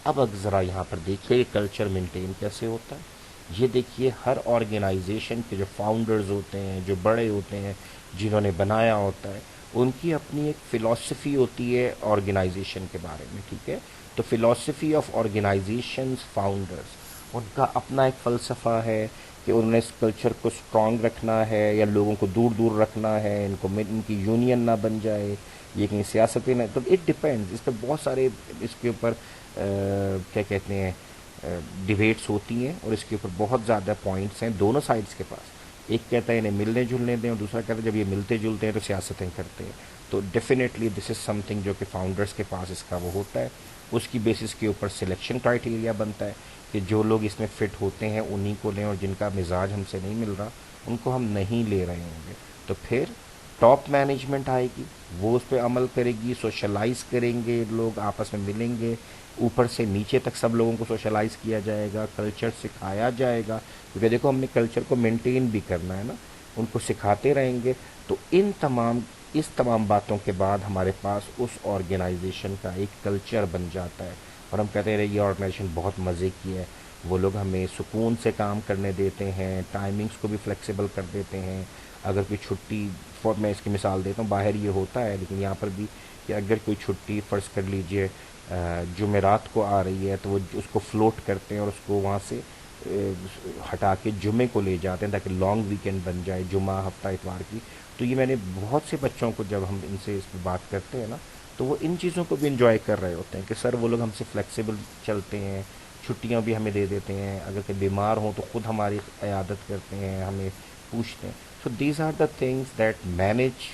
[SPEAKER 1] اب ذرا یہاں پر دیکھیے کلچر مینٹین کیسے ہوتا ہے۔ یہ دیکھیے، ہر آرگنائزیشن کے جو فاؤنڈرز ہوتے ہیں، جو بڑے ہوتے ہیں، جنہوں نے بنایا ہوتا ہے، ان کی اپنی ایک فلاسفی ہوتی ہے آرگنائزیشن کے بارے میں، ٹھیک ہے؟ تو فلاسفی آف آرگنائزیشنز فاؤنڈرز، ان کا اپنا ایک فلسفہ ہے کہ انہوں نے اس کلچر کو اسٹرانگ رکھنا ہے یا لوگوں کو دور دور رکھنا ہے، ان کی یونین نہ بن جائے، یہ کہیں سیاستیں نہ، تو اٹ ڈپینڈز، اس پہ بہت سارے اس کے اوپر کیا کہتے ہیں ڈیبیٹس ہوتی ہیں، اور اس کے اوپر بہت زیادہ پوائنٹس ہیں دونوں سائڈز کے پاس۔ ایک کہتا ہے انہیں ملنے جلنے دیں، اور دوسرا کہتا ہے جب یہ ملتے جلتے ہیں تو سیاستیں کرتے ہیں۔ تو definitely this is some thing جو کہ فاؤنڈرس کے پاس اس کا وہ ہوتا ہے، اس کی بیسس کے اوپر سلیکشن کرائٹیریا بنتا ہے کہ جو لوگ اس میں فٹ ہوتے ہیں انہی کو لیں، اور جن کا مزاج ہم سے نہیں مل رہا ان کو ہم نہیں لے رہے ہوں گے۔ تو پھر ٹاپ مینجمنٹ آئے گی، وہ اس پہ عمل کرے گی، سوشلائز کریں گے، لوگ آپس میں ملیں گے، اوپر سے نیچے تک سب لوگوں کو سوشلائز کیا جائے گا، کلچر سکھایا جائے گا، کیونکہ دیکھو ہم نے کلچر کو مینٹین بھی کرنا ہے نا، ان کو سکھاتے رہیں گے۔ تو اس تمام باتوں کے بعد ہمارے پاس اس آرگنائزیشن کا ایک کلچر بن جاتا ہے، اور ہم کہتے ہیں یہ آرگنائزیشن بہت مزے کی ہے، وہ لوگ ہمیں سکون سے کام کرنے دیتے ہیں، ٹائمنگز کو بھی فلیکسیبل کر دیتے ہیں۔ اگر کوئی چھٹی، میں اس کی مثال دیتا ہوں، باہر یہ ہوتا ہے لیکن یہاں پر بھی، کہ اگر کوئی چھٹی فرض کر لیجئے جمعرات کو آ رہی ہے تو وہ اس کو فلوٹ کرتے ہیں اور اس کو وہاں سے ہٹا کے جمعے کو لے جاتے ہیں تاکہ لانگ ویکینڈ بن جائے، جمعہ ہفتہ اتوار کی۔ تو یہ میں نے بہت سے بچوں کو جب ہم ان سے اس پہ بات کرتے ہیں نا، تو وہ ان چیزوں کو بھی انجوائے کر رہے ہوتے ہیں کہ سر وہ لوگ ہم سے فلیکسیبل چلتے ہیں، چھٹیاں بھی ہمیں دے دیتے ہیں، اگر کہ بیمار ہوں تو خود ہماری عیادت کرتے ہیں، ہمیں پوچھتے ہیں۔ So these are the things that manage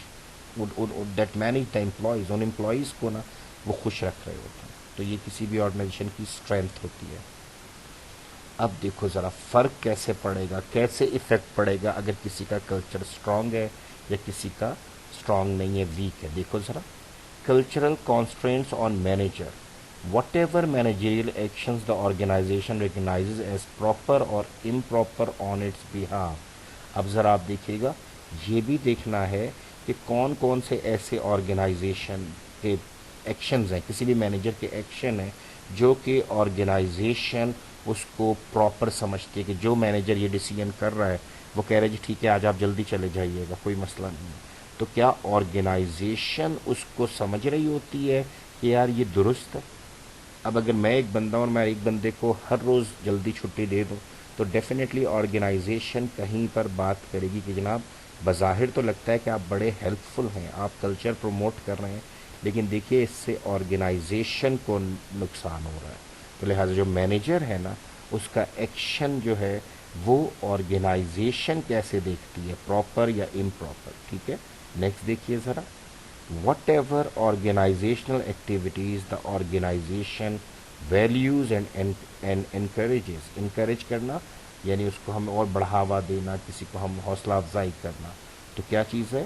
[SPEAKER 1] the employees, ان امپلائیز کو نا وہ خوش رکھ رہے ہوتے ہیں۔ تو یہ کسی بھی آرگنائزیشن کی اسٹرینتھ ہوتی ہے۔ اب دیکھو ذرا فرق کیسے پڑے گا، کیسے افیکٹ پڑے گا اگر کسی کا کلچر اسٹرانگ ہے یا کسی کا اسٹرانگ نہیں ہے، ویک ہے۔ دیکھو ذرا، cultural constraints on manager, whatever managerial actions the organization recognizes as proper or improper on its behalf. اب ذرا آپ دیکھیے گا، یہ بھی دیکھنا ہے کہ کون کون سے ایسے آرگنائزیشن کے ایکشنز ہیں، کسی بھی مینیجر کے ایکشن ہیں جو کہ آرگنائزیشن اس کو پراپر سمجھتی ہے، کہ جو مینیجر یہ ڈیسیژن کر رہا ہے وہ کہہ رہے جی ٹھیک ہے آج آپ جلدی چلے جائیے گا، کوئی مسئلہ نہیں ہے. تو کیا آرگنائزیشن اس کو سمجھ رہی ہوتی ہے کہ یار یہ درست ہے؟ اب اگر میں ایک بندہ ہوں اور میں ایک بندے کو ہر روز جلدی چھٹی دے دوں تو ڈیفینیٹلی آرگنائزیشن کہیں پر بات کرے گی کہ جناب بظاہر تو لگتا ہے کہ آپ بڑے ہیلپ فل ہیں، آپ کلچر پروموٹ کر رہے ہیں، لیکن دیکھیے اس سے آرگنائزیشن کو نقصان ہو رہا ہے. تو لہٰذا جو مینیجر ہے نا اس کا ایکشن جو ہے وہ آرگنائزیشن کیسے دیکھتی ہے، پراپر یا امپراپر. ٹھیک ہے، نیکسٹ دیکھیے ذرا. whatever organizational activities the organization values and encourages. encourage کرنا یعنی اس کو ہم اور بڑھاوا دینا، کسی کو ہم حوصلہ افزائی کرنا. تو کیا چیز ہے؟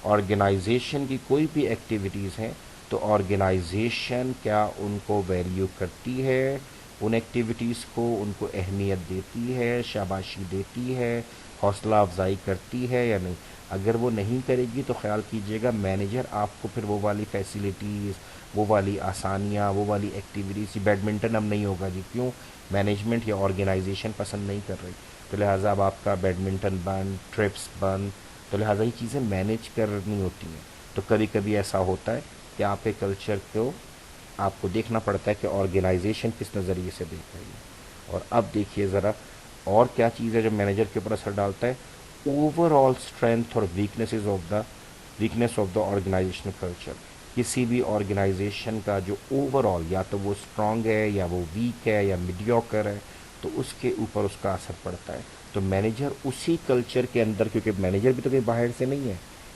[SPEAKER 1] آرگنائزیشن کی کوئی بھی ایکٹیویٹیز ہیں تو آرگنائزیشن کیا ان کو ویلیو کرتی ہے، ان ایکٹیویٹیز کو ان کو اہمیت دیتی ہے، شاباشی دیتی ہے، حوصلہ افزائی کرتی ہے یا نہیں. اگر وہ نہیں کرے گی تو خیال کیجیے گا مینیجر آپ کو پھر وہ والی فیسیلیٹیز، وہ والی آسانیاں، وہ والی ایکٹیویٹیز، بیڈمنٹن اب نہیں ہوگا جی، کیوں؟ مینجمنٹ یا آرگنائزیشن پسند نہیں کر رہی، تو لہٰذا اب آپ کا بیڈمنٹن بند، ٹرپس بند. تو لہٰذا یہ چیزیں مینیج کرنی ہوتی ہیں. تو کبھی کبھی ایسا ہوتا ہے کہ آپ کے کلچر کو آپ کو دیکھنا پڑتا ہے کہ آرگنائزیشن کس نظریے سے دیکھ رہی ہے. اور اب دیکھیے ذرا اور کیا چیز ہے جو مینیجر کے اوپر اثر ڈالتا ہے. اوور آل اسٹرینتھ اور weakness of the organisational culture. کسی بھی آرگنائزیشن کا جو اوور آل یا تو وہ اسٹرانگ ہے یا وہ ویک ہے یا میڈیوکر ہے تو اس کے اوپر اس کا اثر پڑتا ہے. تو مینیجر اسی کلچر کے اندر، کیونکہ مینیجر بھی تو کوئی باہر سے نہیں ہے،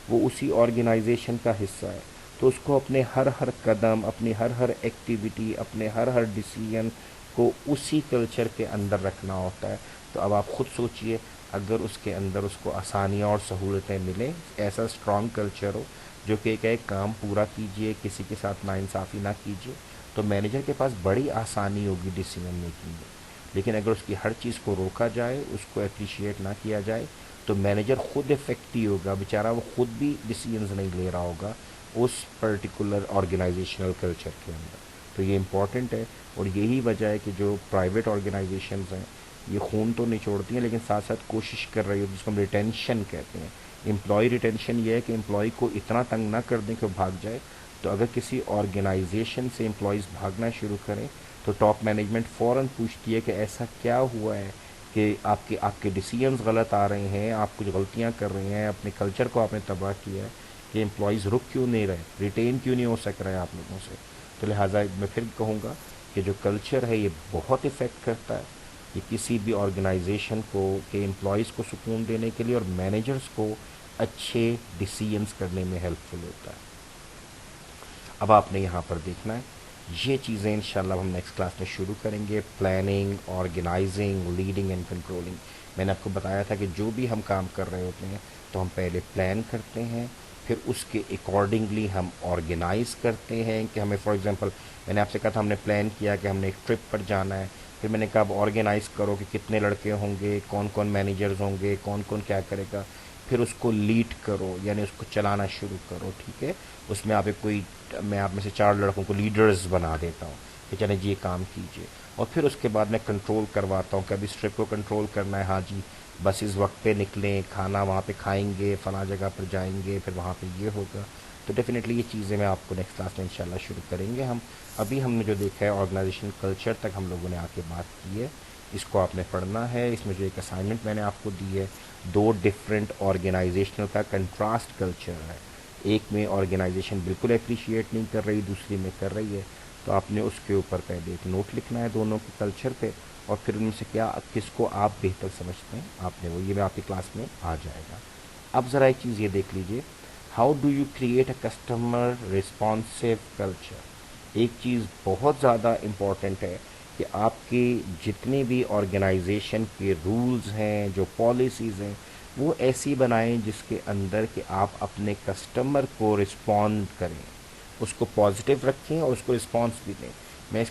[SPEAKER 1] وہ اسی آرگنائزیشن کا حصہ ہے، تو اس کو اپنے ہر قدم، اپنی ہر ایکٹیویٹی، اپنے ہر ڈیسیژن کو اسی کلچر کے اندر رکھنا ہوتا ہے. تو اب آپ خود سوچئے اگر اس کے اندر اس کو آسانیاں اور سہولتیں ملیں، ایسا اسٹرانگ کلچر ہو جو کہ ایک کام پورا کیجئے، کسی کے ساتھ ناانصافی نہ کیجئے، تو مینیجر کے پاس بڑی آسانی ہوگی ڈیسیژن میکنگ میں. لیکن اگر اس کی ہر چیز کو روکا جائے، اس کو اپریشیٹ نہ کیا جائے، تو مینیجر خود افیکٹ ہی ہوگا بیچارہ، وہ خود بھی ڈیسیژنز نہیں لے رہا ہوگا اس پرٹیکولر آرگنائزیشنل کلچر کے اندر. تو یہ امپورٹنٹ ہے، اور یہی وجہ ہے کہ جو پرائیویٹ آرگنائزیشنز ہیں یہ خون تو نچوڑتی ہیں لیکن ساتھ ساتھ کوشش کر رہی ہوتی ہے، جس کو ہم ریٹینشن کہتے ہیں. امپلائی ریٹینشن یہ ہے کہ امپلائی کو اتنا تنگ نہ کر دیں کہ وہ بھاگ جائے. تو اگر کسی آرگنائزیشن سے امپلائیز بھاگنا شروع کریں تو ٹاپ مینجمنٹ فوراً پوچھتی ہے کہ ایسا کیا ہوا ہے کہ آپ کے ڈیسیژنز غلط آ رہے ہیں، آپ کچھ غلطیاں کر رہے ہیں، اپنے کلچر کو آپ نے تباہ کیا ہے، کہ امپلائیز رک کیوں نہیں رہے، ریٹین کیوں نہیں ہو سک رہے آپ لوگوں سے. تو لہٰذا میں پھر کہوں گا کہ جو کلچر ہے یہ بہت افیکٹ کرتا ہے، یہ کسی بھی آرگنائزیشن کو کہ امپلائیز کو سکون دینے کے لیے اور مینیجرز کو اچھے ڈیسیژنز کرنے میں ہیلپ فل ہوتا ہے. اب آپ نے یہاں پر دیکھنا ہے یہ چیزیں انشاءاللہ ہم نیکسٹ کلاس میں شروع کریں گے. Planning, organising, leading and controlling. میں نے آپ کو بتایا تھا کہ جو بھی ہم کام کر رہے ہوتے ہیں تو ہم پہلے پلان کرتے ہیں، پھر اس کے اکارڈنگلی ہم آرگنائز کرتے ہیں. کہ ہمیں فار ایگزامپل میں نے آپ سے کہا تھا ہم نے پلان کیا کہ ہم نے ایک ٹرپ پر جانا ہے، پھر میں نے کہا اب آرگنائز کرو کہ کتنے لڑکے ہوں گے، کون کون مینیجرز ہوں گے، کون کون کیا کرے گا، پھر اس کو لیڈ کرو یعنی اس کو چلانا شروع کرو. ٹھیک ہے، اس میں آپ میں آپ میں سے 4 لڑکوں کو لیڈرز بنا دیتا ہوں کہ چلیں جی یہ کام کیجیے، اور پھر اس کے بعد میں کنٹرول کرواتا ہوں کہ ابھی اس ٹرپ کو کنٹرول کرنا ہے. ہاں جی بس اس وقت پہ نکلیں، کھانا وہاں پہ کھائیں گے، فلاں جگہ پر جائیں گے، پھر وہاں پہ یہ ہوگا. تو ڈیفینیٹلی یہ چیزیں میں آپ کو نیکسٹ کلاس میں انشاءاللہ شروع کریں گے. ابھی ہم نے جو دیکھا ہے آرگنائزیشن کلچر تک ہم لوگوں نے آ کے بات کی ہے، اس کو آپ نے پڑھنا ہے. اس میں جو ایک اسائنمنٹ میں نے آپ کو دی ہے، 2 ڈفرینٹ آرگنائزیشنل کا کنٹراسٹ کلچر ہے. ایک میں آرگنائزیشن بالکل اپریشیٹ نہیں کر رہی، دوسری میں کر رہی ہے. تو آپ نے اس کے اوپر پہلے ایک نوٹ لکھنا ہے دونوں کے کلچر پہ، اور پھر ان میں سے کس کو آپ بہتر سمجھتے ہیں آپ نے وہ یہ میں آپ کی کلاس میں آ جائے گا. اب ذرا ایک چیز یہ دیکھ لیجئے، how do you create a customer responsive culture. ایک چیز بہت زیادہ امپورٹنٹ ہے کہ آپ کی جتنے بھی آرگنائزیشن کے رولز ہیں، جو پالیسیز ہیں، وہ ایسی بنائیں جس کے اندر کہ آپ اپنے کسٹمر کو رسپونڈ کریں، اس کو پازیٹیو رکھیں اور اس کو رسپانس بھی دیں. میں اس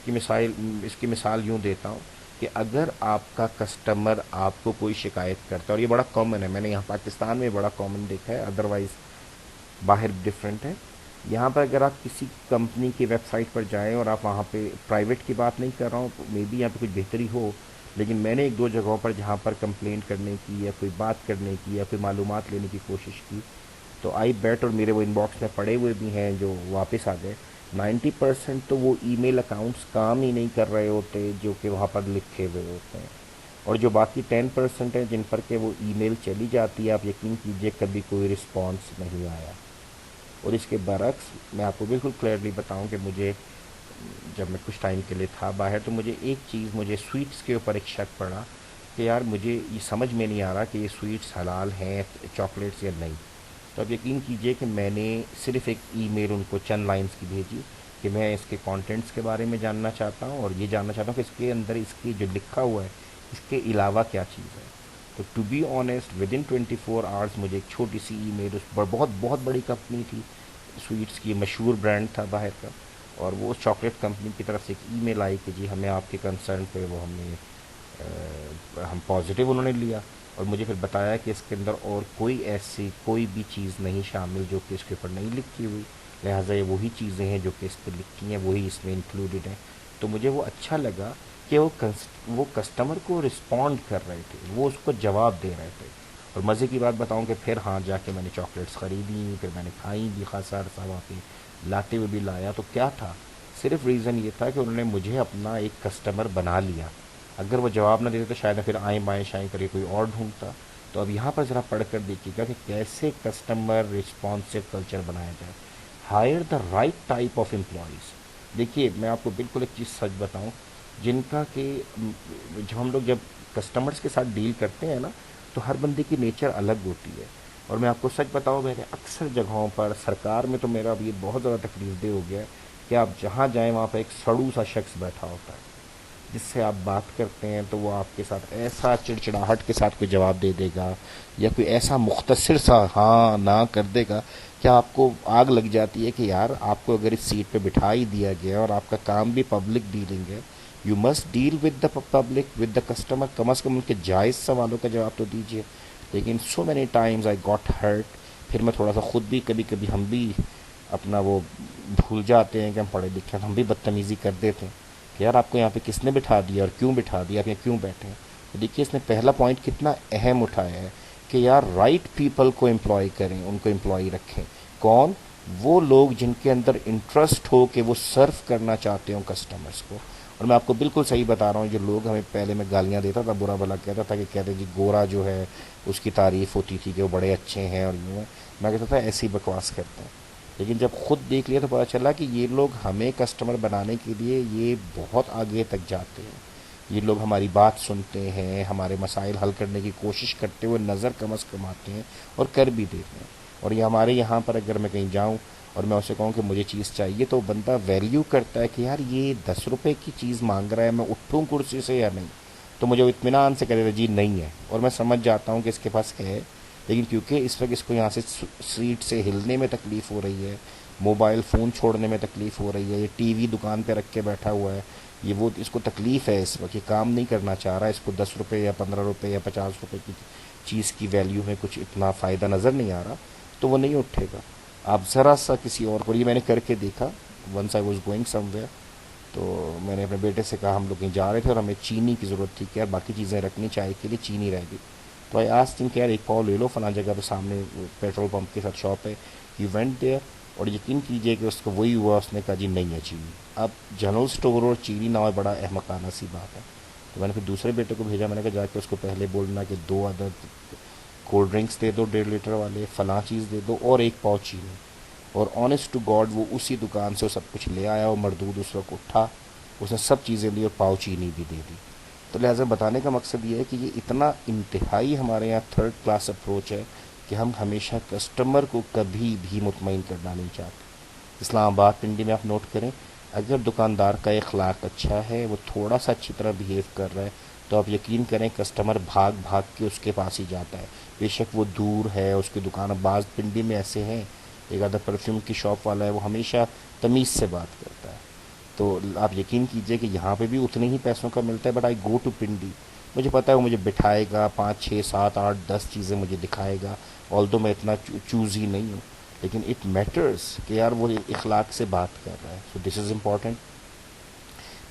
[SPEAKER 1] کی مثال یوں دیتا ہوں کہ اگر آپ کا کسٹمر آپ کو کوئی شکایت کرتا ہے، اور یہ بڑا کامن ہے، میں نے یہاں پاکستان میں بڑا کامن دیکھا ہے، ادروائز باہر ڈفرینٹ ہے. یہاں پر اگر آپ کسی کمپنی کی ویب سائٹ پر جائیں، اور آپ وہاں پہ پرائیویٹ کی بات نہیں کر رہا ہوں، مے بی یہاں پہ کچھ بہتری ہو، لیکن میں نے ایک دو جگہوں پر جہاں پر کمپلینٹ کرنے کی یا کوئی بات کرنے کی یا کوئی معلومات لینے کی کوشش کی، تو آئی بیٹ، اور میرے وہ ان باکس میں پڑے ہوئے بھی ہیں جو واپس آ گئے، 90% تو وہ ای میل اکاؤنٹس کام ہی نہیں کر رہے ہوتے جو کہ وہاں پر لکھے ہوئے ہوتے ہیں. اور جو باقی 10% ہیں جن پر کہ وہ ای میل چلی جاتی ہے، آپ یقین کیجئے کبھی کوئی رسپانس نہیں آیا. اور اس کے برعکس میں آپ کو بالکل کلیئرلی بتاؤں کہ مجھے جب میں کچھ ٹائم کے لیے تھا باہر، تو مجھے ایک چیز، مجھے سویٹس کے اوپر ایک شک پڑا کہ یار مجھے یہ سمجھ میں نہیں آ رہا کہ یہ سویٹس حلال ہیں چاکلیٹس یا نہیں. تو اب یقین کیجئے کہ میں نے صرف ایک ای میل ان کو چند لائنز کی بھیجی کہ میں اس کے کانٹینٹس کے بارے میں جاننا چاہتا ہوں، اور یہ جاننا چاہتا ہوں کہ اس کے اندر اس کی جو لکھا ہوا ہے اس کے علاوہ کیا چیز ہے. تو to be honest within 24 hours مجھے ایک چھوٹی سی ای میل، اس بہت بہت بڑی کمپنی تھی سویٹس کی، مشہور برانڈ تھا باہر کا، اور وہ چاکلیٹ کمپنی کی طرف سے ایک ای میل آئی کہ جی ہمیں آپ کے کنسرن پہ وہ ہم پازیٹیو انہوں نے لیا، اور مجھے پھر بتایا کہ اس کے اندر اور کوئی ایسی کوئی بھی چیز نہیں شامل جو کہ اس کے اوپر نہیں لکھی ہوئی، لہٰذا یہ وہی چیزیں ہیں جو کہ اس پہ لکھی ہیں، وہی اس میں انکلوڈڈ ہیں. تو مجھے وہ اچھا لگا کہ وہ کسٹمر کو رسپونڈ کر رہے تھے، وہ اس کو جواب دے رہے تھے. اور مزے کی بات بتاؤں کہ پھر ہاں جا کے میں نے چاکلیٹس خریدی، پھر میں نے کھائی بھی خاصا عرصہ وہاں پہ، لاتے ہوئے بھی لایا. تو کیا تھا، صرف ریزن یہ تھا کہ انہوں نے مجھے اپنا ایک کسٹمر بنا لیا. اگر وہ جواب نہ دیتے تو شاید میں پھر آئیں بائیں شائیں کر کے کوئی اور ڈھونڈتا. تو اب یہاں پر ذرا پڑھ کر دیکھیے گا کہ کیسے کسٹمر رسپانسو کلچر بنایا جائے. Hire the right type of employees. دیکھیے میں آپ کو بالکل ایک چیز سچ بتاؤں، جن کا کہ جب کسٹمرز کے ساتھ ڈیل کرتے ہیں نا، تو ہر بندے کی نیچر الگ ہوتی ہے. اور میں آپ کو سچ بتاؤں، میں نے اکثر جگہوں پر، سرکار میں تو میرا اب یہ بہت زیادہ تکلیف دہ ہو گیا ہے کہ آپ جہاں جائیں وہاں پہ ایک سڑو سا شخص بیٹھا ہوتا ہے، جس سے آپ بات کرتے ہیں تو وہ آپ کے ساتھ ایسا چڑچڑاہٹ کے ساتھ کوئی جواب دے دے گا، یا کوئی ایسا مختصر سا ہاں نہ کر دے گا کہ آپ کو آگ لگ جاتی ہے کہ یار آپ کو اگر اس سیٹ پہ بٹھا ہی دیا گیا اور آپ کا کام بھی پبلک ڈیلنگ ہے، you must deal with the public, with the customer, کم از کم ان کے جائز سوالوں کا جواب تو دیجیے. لیکن so many times I got hurt. پھر میں تھوڑا سا خود بھی کبھی کبھی ہم بھی اپنا وہ بھول جاتے ہیں کہ ہم پڑھے لکھے ہیں، ہم بھی بدتمیزی کر دیتے ہیں کہ یار آپ کو یہاں پہ کس نے بٹھا دیا اور کیوں بٹھا دیا، آپ یہاں کیوں بیٹھے ہیں. تو دیکھیے اس نے پہلا پوائنٹ کتنا اہم اٹھایا ہے کہ یار رائٹ پیپل کو امپلائی کریں، ان کو امپلائی رکھیں. کون؟ وہ لوگ جن کے اندر انٹرسٹ ہو کہ وہ سرو کرنا چاہتے ہوں کسٹمرز کو. اور میں آپ کو بالکل صحیح بتا رہا ہوں، جو لوگ ہمیں پہلے میں گالیاں دیتا تھا، برا بھلا کہتا تھا کہ کہتے جی گورا جو ہے اس کی تعریف ہوتی تھی کہ وہ بڑے اچھے ہیں اور یوں ہیں، میں کہتا تھا ایسی بکواس کرتے ہیں. لیکن جب خود دیکھ لیا تو پتا چلا کہ یہ لوگ ہمیں کسٹمر بنانے کے لیے یہ بہت آگے تک جاتے ہیں. یہ لوگ ہماری بات سنتے ہیں، ہمارے مسائل حل کرنے کی کوشش کرتے ہوئے نظر کم از کم آتے ہیں اور کر بھی دیتے ہیں. اور یہ ہمارے یہاں پر اگر میں کہیں جاؤں اور میں اسے کہوں کہ مجھے چیز چاہیے، تو بندہ ویلیو کرتا ہے کہ یار یہ 10 روپے کی چیز مانگ رہا ہے، میں اٹھوں کرسی سے یا نہیں. تو مجھے اطمینان سے کہہ دیتا جی نہیں ہے، اور میں سمجھ جاتا ہوں کہ اس کے پاس ہے. لیکن کیونکہ اس وقت اس کو یہاں سے سیٹ سے ہلنے میں تکلیف ہو رہی ہے، موبائل فون چھوڑنے میں تکلیف ہو رہی ہے، یہ ٹی وی دکان پہ رکھ کے بیٹھا ہوا ہے، یہ وہ اس کو تکلیف ہے، اس وقت یہ کام نہیں کرنا چاہ رہا ہے، اس کو 10 روپے یا 15 روپے یا 50 روپے کی چیز کی ویلیو میں کچھ اتنا فائدہ نظر نہیں آ رہا، تو وہ نہیں اٹھے گا. آپ ذرا سا کسی اور کو، یہ میں نے کر کے دیکھا. Once I was going somewhere, تو میں نے اپنے بیٹے سے کہا، ہم لوگ کہیں جا رہے تھے اور ہمیں چینی کی ضرورت تھی کہ یار باقی چیزیں رکھنی چائے کے لیے، چینی رہ گئی. تو آئی آسکڈ ہم کہ یار ایک پاؤ لے لو فلاں جگہ پہ، سامنے پیٹرول پمپ کے ساتھ شاپ ہے. یو وینٹ دیئر، اور یقین کیجئے کہ اس کو وہی ہوا، اس نے کہا جی نہیں ہے چینی. اب جنرل اسٹور اور چینی نہ ہو، بڑا احمقانہ سی بات ہے. تو میں نے پھر دوسرے بیٹے کو بھیجا، میں نے کہا جا کے اس کو پہلے بولنا کہ 2 عدد کولڈ ڈرنکس دے دو 1.5 لیٹر والے، فلاں چیز دے دو، اور 1 پاؤ چینی. اور آنیسٹ ٹو گاڈ وہ اسی دکان سے وہ سب کچھ لے آیا. وہ مردود اس وقت اٹھا، اس نے سب چیزیں لی اور پاؤ چینی بھی دے دی. تو لہٰذا بتانے کا مقصد یہ ہے کہ یہ اتنا انتہائی ہمارے یہاں تھرڈ کلاس اپروچ ہے کہ ہم ہمیشہ کسٹمر کو کبھی بھی مطمئن کرنا نہیں چاہتے. اسلام آباد پنڈی میں آپ نوٹ کریں، اگر دکاندار کا اخلاق اچھا ہے، وہ تھوڑا سا اچھی طرح بیہیو کر رہا ہے، تو آپ یقین کریں کسٹمر بھاگ بھاگ کے اس کے پاس ہی جاتا ہے. بے شک وہ دور ہے اس کی دکان. بعض پنڈی میں ایسے ہیں، ایک آدھا پرفیوم کی شاپ والا ہے، وہ ہمیشہ تمیز سے بات کرتا ہے. تو آپ یقین کیجئے کہ یہاں پہ بھی اتنے ہی پیسوں کا ملتا ہے، but I go to Pindi. مجھے پتا ہے وہ مجھے بٹھائے گا، 5 6 7 8 10 چیزیں مجھے دکھائے گا، آلدو میں اتنا چوزی نہیں ہوں، لیکن اٹ میٹرز کہ یار وہ اخلاق سے بات کر رہا ہے. سو دس از امپورٹنٹ.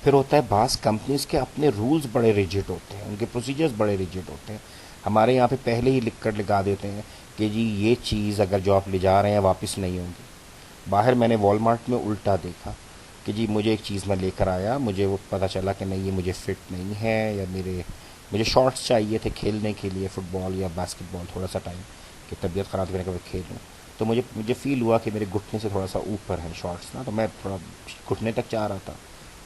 [SPEAKER 1] پھر ہوتا ہے بعض کمپنیز کے اپنے رولز بڑے ریجڈ ہوتے ہیں، ان کے پروسیجرز بڑے ریجڈ ہوتے ہیں. ہمارے یہاں پہ پہلے ہی لکھ کر لگا دیتے ہیں کہ جی یہ چیز اگر جو آپ لے جا رہے ہیں واپس نہیں ہوگی. باہر میں نے والمارٹ میں الٹا دیکھا کہ جی مجھے ایک چیز میں لے کر آیا، مجھے وہ پتہ چلا کہ نہیں یہ مجھے فٹ نہیں ہے، یا مجھے شارٹس چاہیے تھے کھیلنے کے لیے فٹ بال یا باسکٹ بال تھوڑا سا ٹائم کہ طبیعت خراب کرنے کے بعد کھیلوں. تو مجھے فیل ہوا کہ میرے گھٹنے سے تھوڑا سا اوپر ہے شارٹس نا، تو میں تھوڑا گھٹنے تک چاہ رہا تھا.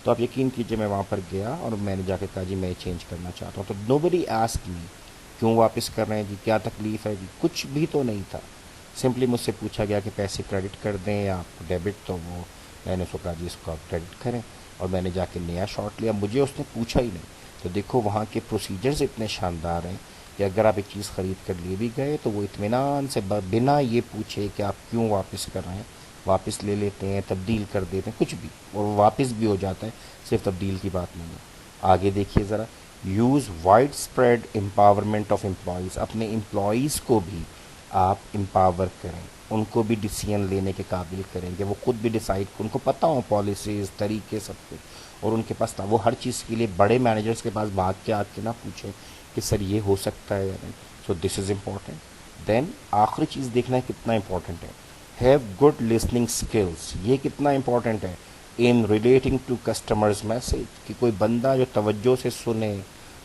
[SPEAKER 1] تو آپ یقین کیجئے میں وہاں پر گیا اور میں نے جا کے کہا جی میں چینج کرنا چاہتا ہوں. تو نو بڈی آسکڈ می کیوں واپس کر رہے ہیں جی، کیا تکلیف ہے جی، کچھ بھی تو نہیں تھا. سمپلی مجھ سے پوچھا گیا کہ پیسے کریڈٹ کر دیں یا آپ ڈیبٹ، تو وہ میں نے اس کو کہا جی اس کو آپ کریڈٹ کریں، اور میں نے جا کے نیا شارٹ لیا. مجھے اس نے پوچھا ہی نہیں. تو دیکھو وہاں کے پروسیجرز اتنے شاندار ہیں کہ اگر آپ ایک چیز خرید کر لے بھی گئے تو وہ اطمینان سے بنا یہ پوچھے کہ آپ کیوں واپس کر رہے ہیں واپس لے لیتے ہیں، تبدیل کر دیتے ہیں کچھ بھی، اور وہ واپس بھی ہو جاتا ہے. صرف تبدیل کی بات نہیں ہے. آگے دیکھیے ذرا، use widespread empowerment of employees. اپنے امپلائیز کو بھی آپ امپاور کریں، ان کو بھی ڈیسیژن لینے کے قابل کریں کہ وہ خود بھی ڈیسائیڈ، ان کو پتہ ہو پالیسیز طریقے سب کچھ، اور ان کے پاس وہ ہر چیز کے لیے بڑے مینیجرز کے پاس بھاگ کے آ کے نہ پوچھیں کہ سر یہ ہو سکتا ہے یا نہیں. سو دس از امپورٹنٹ. دین آخری چیز دیکھنا ہے کتنا امپورٹنٹ ہے، ہیو گڈ لسننگ اسکلس. یہ کتنا امپورٹنٹ ہے in relating to customers message, کہ کوئی بندہ جو توجہ سے سنے،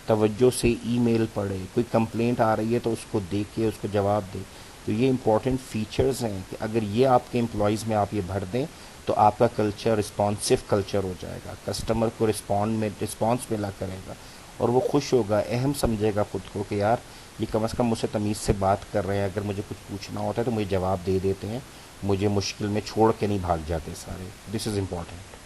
[SPEAKER 1] توجہ سے ای میل پڑھے، کوئی کمپلینٹ آ رہی ہے تو اس کو دیکھے، اس کو جواب دے. تو یہ امپورٹنٹ فیچرز ہیں کہ اگر یہ آپ کے امپلائیز میں آپ یہ بھر دیں تو آپ کا کلچر رسپانسو کلچر ہو جائے گا. کسٹمر کو رسپانس ملا کرے گا اور وہ خوش ہوگا، اہم سمجھے گا خود کو کہ یار یہ کم از کم مجھ سے تمیز سے بات کر رہے ہیں، اگر مجھے کچھ پوچھنا ہوتا ہے تو مجھے جواب دے دیتے ہیں، مجھے مشکل میں چھوڑ کے نہیں بھاگ جاتے سارے. This is important.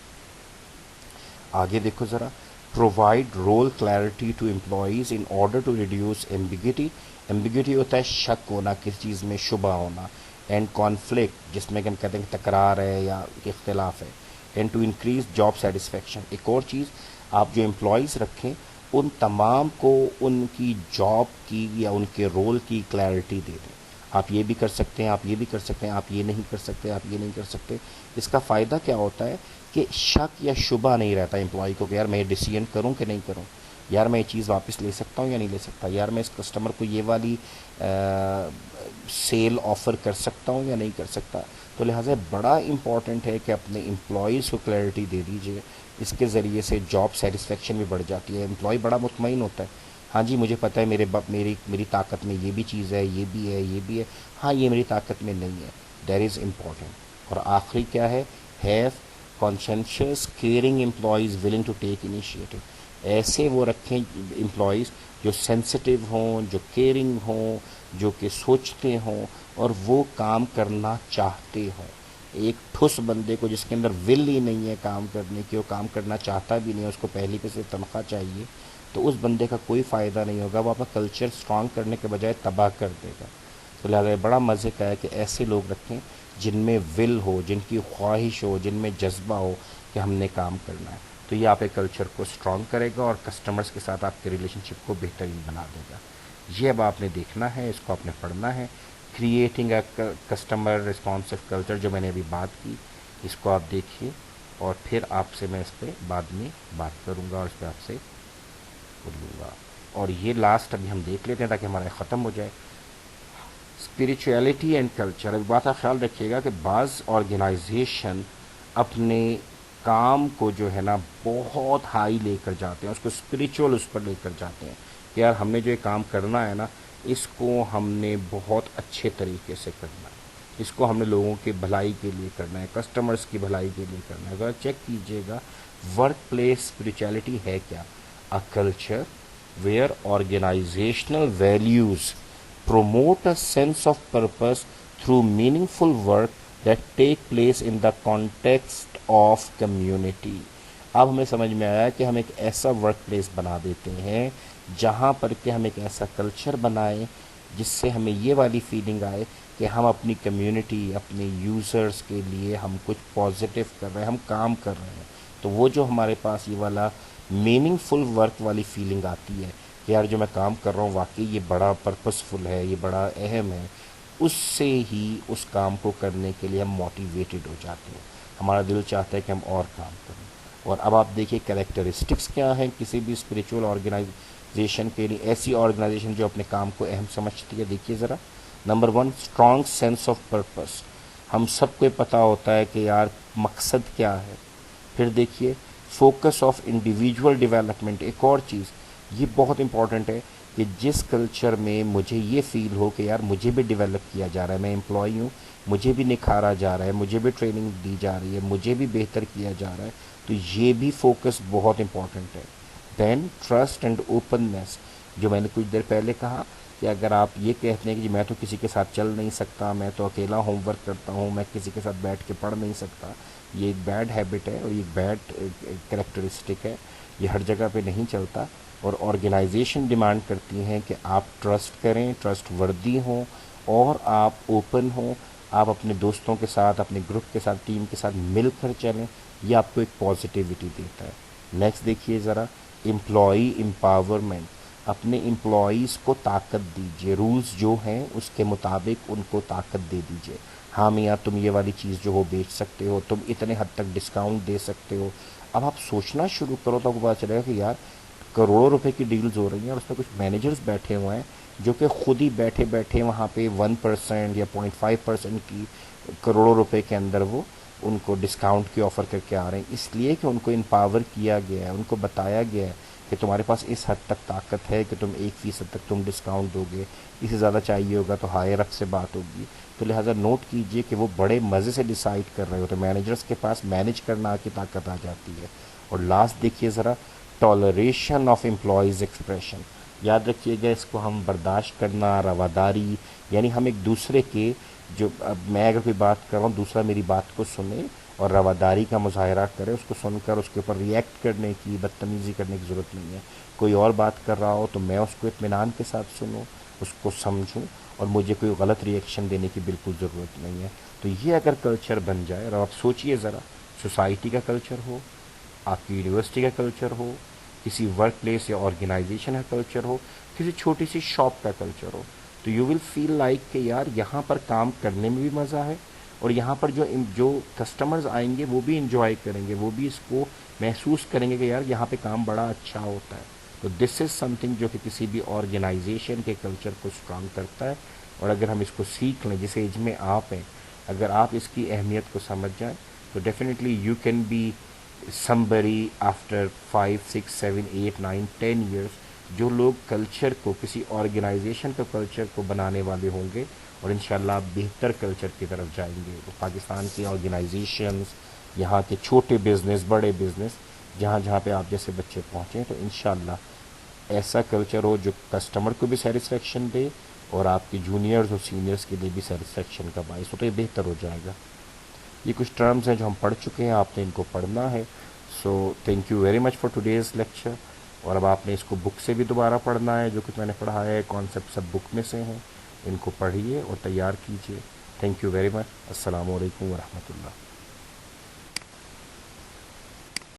[SPEAKER 1] آگے دیکھو ذرا، provide role clarity to employees in order to reduce ambiguity. Ambiguity ہوتا ہے شک ہونا، کسی چیز میں شبہ ہونا. اینڈ کانفلکٹ، جس میں کہ ہم کہتے ہیں کہ تکرار ہے یا اختلاف ہے. And to increase job satisfaction. ایک اور چیز، آپ جو امپلائیز رکھیں ان تمام کو ان کی جاب کی یا ان کے رول کی کلیئرٹی دے دیں. آپ یہ بھی کر سکتے ہیں، آپ یہ بھی کر سکتے ہیں، آپ یہ نہیں کر سکتے، آپ یہ نہیں کر سکتے. اس کا فائدہ کیا ہوتا ہے کہ شک یا شبہ نہیں رہتا امپلائی کو کہ یار میں یہ ڈیسیژن کروں کہ نہیں کروں، یار میں یہ چیز واپس لے سکتا ہوں یا نہیں لے سکتا، یار میں اس کسٹمر کو یہ والی سیل آفر کر سکتا ہوں یا نہیں کر سکتا. تو لہٰذا بڑا امپورٹنٹ ہے کہ اپنے امپلائیز کو کلیئرٹی دے دیجیے. اس کے ذریعے سے جاب سیٹسفیکشن بھی بڑھ جاتی ہے، امپلائی بڑا مطمئن ہوتا ہے. ہاں جی مجھے پتہ ہے میری طاقت میں یہ بھی چیز ہے، یہ بھی ہے، یہ بھی ہے، ہاں یہ میری طاقت میں نہیں ہے. That is important. اور آخری کیا ہے، have conscientious caring employees willing to take initiative. ایسے وہ رکھیں امپلائیز جو سینسٹیو ہوں، جو کیئرنگ ہوں، جو کہ سوچتے ہوں اور وہ کام کرنا چاہتے ہوں. ایک ٹھوس بندے کو جس کے اندر ول ہی نہیں ہے کام کرنے کی، وہ کام کرنا چاہتا بھی نہیں ہے، اس کو پہلی پہ سے تنخواہ چاہیے، تو اس بندے کا کوئی فائدہ نہیں ہوگا. وہ اپنا کلچر اسٹرانگ کرنے کے بجائے تباہ کر دے گا. تو لہٰذا بڑا مزے کا ہے کہ ایسے لوگ رکھیں جن میں ول ہو، جن کی خواہش ہو، جن میں جذبہ ہو کہ ہم نے کام کرنا ہے. تو یہ آپ کے کلچر کو اسٹرانگ کرے گا اور کسٹمرز کے ساتھ آپ کے ریلیشن شپ کو بہترین بنا دے گا. یہ اب آپ نے دیکھنا ہے، اس کو آپ نے پڑھنا ہے. Creating a customer responsive culture, جو میں نے ابھی بات کی، اس کو آپ دیکھیے اور پھر آپ سے میں اس پہ بعد میں بات کروں گا اور اس پہ آپ سے بولوں گا. اور یہ لاسٹ ابھی ہم دیکھ لیتے ہیں تاکہ ہمارا ختم ہو جائے. Spirituality and culture. اب بات کا خیال رکھیے گا کہ بعض آرگنائزیشن اپنے کام کو جو ہے نا بہت ہائی لے کر جاتے ہیں، اس کو اسپریچول اس پر لے کر جاتے ہیں کہ یار ہم نے جو یہ کام کرنا ہے نا اس کو ہم نے بہت اچھے طریقے سے کرنا ہے، اس کو ہم نے لوگوں کی بھلائی کے لیے کرنا ہے، کسٹمرز کی بھلائی کے لیے کرنا ہے. اگر چیک کیجئے گا ورک پلیس اسپریچویلٹی ہے کیا، a culture where organizational values promote a sense of purpose through meaningful work that take place in the context of community. اب ہمیں سمجھ میں آیا کہ ہم ایک ایسا ورک پلیس بنا دیتے ہیں جہاں پر کہ ہم ایک ایسا کلچر بنائیں جس سے ہمیں یہ والی فیلنگ آئے کہ ہم اپنی کمیونٹی، اپنے یوزرز کے لیے ہم کچھ پازیٹیو کر رہے ہیں، ہم کام کر رہے ہیں. تو وہ جو ہمارے پاس یہ والا میننگ فل ورک والی فیلنگ آتی ہے کہ یار جو میں کام کر رہا ہوں واقعی یہ بڑا پرپسفل ہے، یہ بڑا اہم ہے، اس سے ہی اس کام کو کرنے کے لیے ہم موٹیویٹڈ ہو جاتے ہیں، ہمارا دل چاہتا ہے کہ ہم اور کام کریں۔ اور اب آپ دیکھیے کریکٹرسٹکس کیا ہیں کسی بھی اسپریچول آرگنائزیشن کے لیے، ایسی آرگنائزیشن جو اپنے کام کو اہم سمجھتی ہے۔ دیکھیے ذرا، number 1 strong sense of purpose, ہم سب کو پتہ ہوتا ہے کہ یار مقصد کیا ہے۔ پھر دیکھیے فوکس آف انڈیویجول ڈیولپمنٹ، ایک اور چیز یہ بہت امپورٹنٹ ہے کہ جس کلچر میں مجھے یہ فیل ہو کہ یار مجھے بھی ڈیولپ کیا جا رہا ہے، میں امپلائی ہوں، مجھے بھی نکھارا جا رہا ہے، مجھے بھی ٹریننگ دی جا رہی ہے، مجھے بھی بہتر کیا جا رہا ہے، تو یہ بھی فوکس بہت امپورٹنٹ ہے۔ دین ٹرسٹ اینڈ اوپننیس، جو میں نے کچھ دیر پہلے کہا کہ اگر آپ یہ کہتے ہیں کہ جی میں تو کسی کے ساتھ چل نہیں سکتا، میں تو اکیلا ہوم ورک کرتا ہوں، میں کسی کے ساتھ بیٹھ کے پڑھ نہیں سکتا، یہ ایک بیڈ ہیبٹ ہے اور یہ ایک بیڈ کریکٹرسٹک ہے، یہ ہر جگہ پہ نہیں چلتا۔ اور آرگنائزیشن ڈیمانڈ کرتی ہیں کہ آپ ٹرسٹ کریں، ٹرسٹ وردی ہوں، اور آپ اوپن ہوں، آپ اپنے دوستوں کے ساتھ، اپنے گروپ کے ساتھ، ٹیم کے ساتھ مل کر چلیں، یہ آپ کو ایک پازیٹیوٹی دیتا ہے۔ نیکسٹ دیکھیے ذرا، امپلائی امپاورمنٹ، اپنے امپلائیز کو طاقت دیجیے، رولز جو ہیں اس کے مطابق ان کو طاقت دے دیجیے۔ ہاں میاں تم یہ والی چیز جو ہو بیچ سکتے ہو، تم اتنے حد تک ڈسکاؤنٹ دے سکتے ہو۔ اب آپ سوچنا شروع کرو تو آپ کو پتا چلے گا کہ یار کروڑوں روپے کی ڈیلز ہو رہی ہیں اور اس میں کچھ مینیجرز بیٹھے ہوئے ہیں جو کہ خود ہی بیٹھے بیٹھے وہاں پہ 1% یا 0.5% کی کروڑوں روپے کے اندر وہ ان کو ڈسکاؤنٹ کی آفر کر کے آ رہے ہیں، اس لیے کہ ان کو امپاور کیا گیا ہے، ان کو بتایا گیا ہے کہ تمہارے پاس اس حد تک طاقت ہے کہ تم 1% تک تم ڈسکاؤنٹ دو گے، اس سے زیادہ چاہیے ہوگا تو ہائر اپ سے بات ہوگی۔ تو لہٰذا نوٹ کیجئے کہ وہ بڑے مزے سے ڈیسائیڈ کر رہے ہوتے ہیں، مینیجرز کے پاس مینیج کرنا کی طاقت آ جاتی ہے۔ اور لاسٹ دیکھیے ذرا، ٹالریشن آف امپلائیز ایکسپریشن، یاد رکھیے گا اس کو ہم برداشت کرنا، رواداری، یعنی ہم ایک دوسرے کے جو، اب میں اگر کوئی بات کر رہا ہوں دوسرا میری بات کو سنے اور رواداری کا مظاہرہ کرے، اس کو سن کر اس کے اوپر ریئیکٹ کرنے کی، بدتمیزی کرنے کی ضرورت نہیں ہے۔ کوئی اور بات کر رہا ہو تو میں اس کو اطمینان کے ساتھ سنوں، اس کو سمجھوں، اور مجھے کوئی غلط ریئیکشن دینے کی بالکل ضرورت نہیں ہے۔ تو یہ اگر کلچر بن جائے، اور آپ سوچئے ذرا، سوسائٹی کا کلچر ہو، آپ کی یونیورسٹی کا کلچر ہو، کسی ورک پلیس یا آرگنائزیشن کا کلچر ہو، کسی چھوٹی سی شاپ کا کلچر ہو، تو یو ول فیل لائک کہ یار یہاں پر کام کرنے میں بھی مزہ ہے، اور یہاں پر جو کسٹمرز آئیں گے وہ بھی انجوائے کریں گے، وہ بھی اس کو محسوس کریں گے کہ یار یہاں پہ کام بڑا اچھا ہوتا ہے۔ تو دس از سم تھنگ جو کہ کسی بھی آرگنائزیشن کے کلچر کو اسٹرانگ کرتا ہے، اور اگر ہم اس کو سیکھ لیں، جس ایج میں آپ ہیں، اگر آپ اس کی اہمیت کو سمجھ جائیں تو definitely you can be somebody after 5 6 7 8 9 10 years، جو لوگ کلچر کو، کسی آرگنائزیشن کا کلچر کو بنانے والے ہوں گے، اور انشاءاللہ آپ بہتر کلچر کی طرف جائیں گے۔ تو پاکستان کی آرگنائزیشنز، یہاں کے چھوٹے بزنس، بڑے بزنس، جہاں جہاں پہ آپ جیسے بچے پہنچیں، تو انشاءاللہ ایسا کلچر ہو جو کسٹمر کو بھی سیٹسفیکشن دے اور آپ کے جونیئرز اور سینئرز کے لیے بھی سیٹسفیکشن کا باعث ہو، تو یہ بہتر ہو جائے گا۔ یہ کچھ ٹرمز ہیں جو ہم پڑھ چکے ہیں، آپ نے ان کو پڑھنا ہے۔ So thank you very much for today's lecture. اور اب آپ نے اس کو بک سے بھی دوبارہ پڑھنا ہے، جو کچھ میں نے پڑھایا ہے کانسیپٹ سب بک میں سے ہیں، ان کو پڑھیے اور تیار کیجیے۔ Thank you very much. السلام علیکم ورحمۃ اللہ۔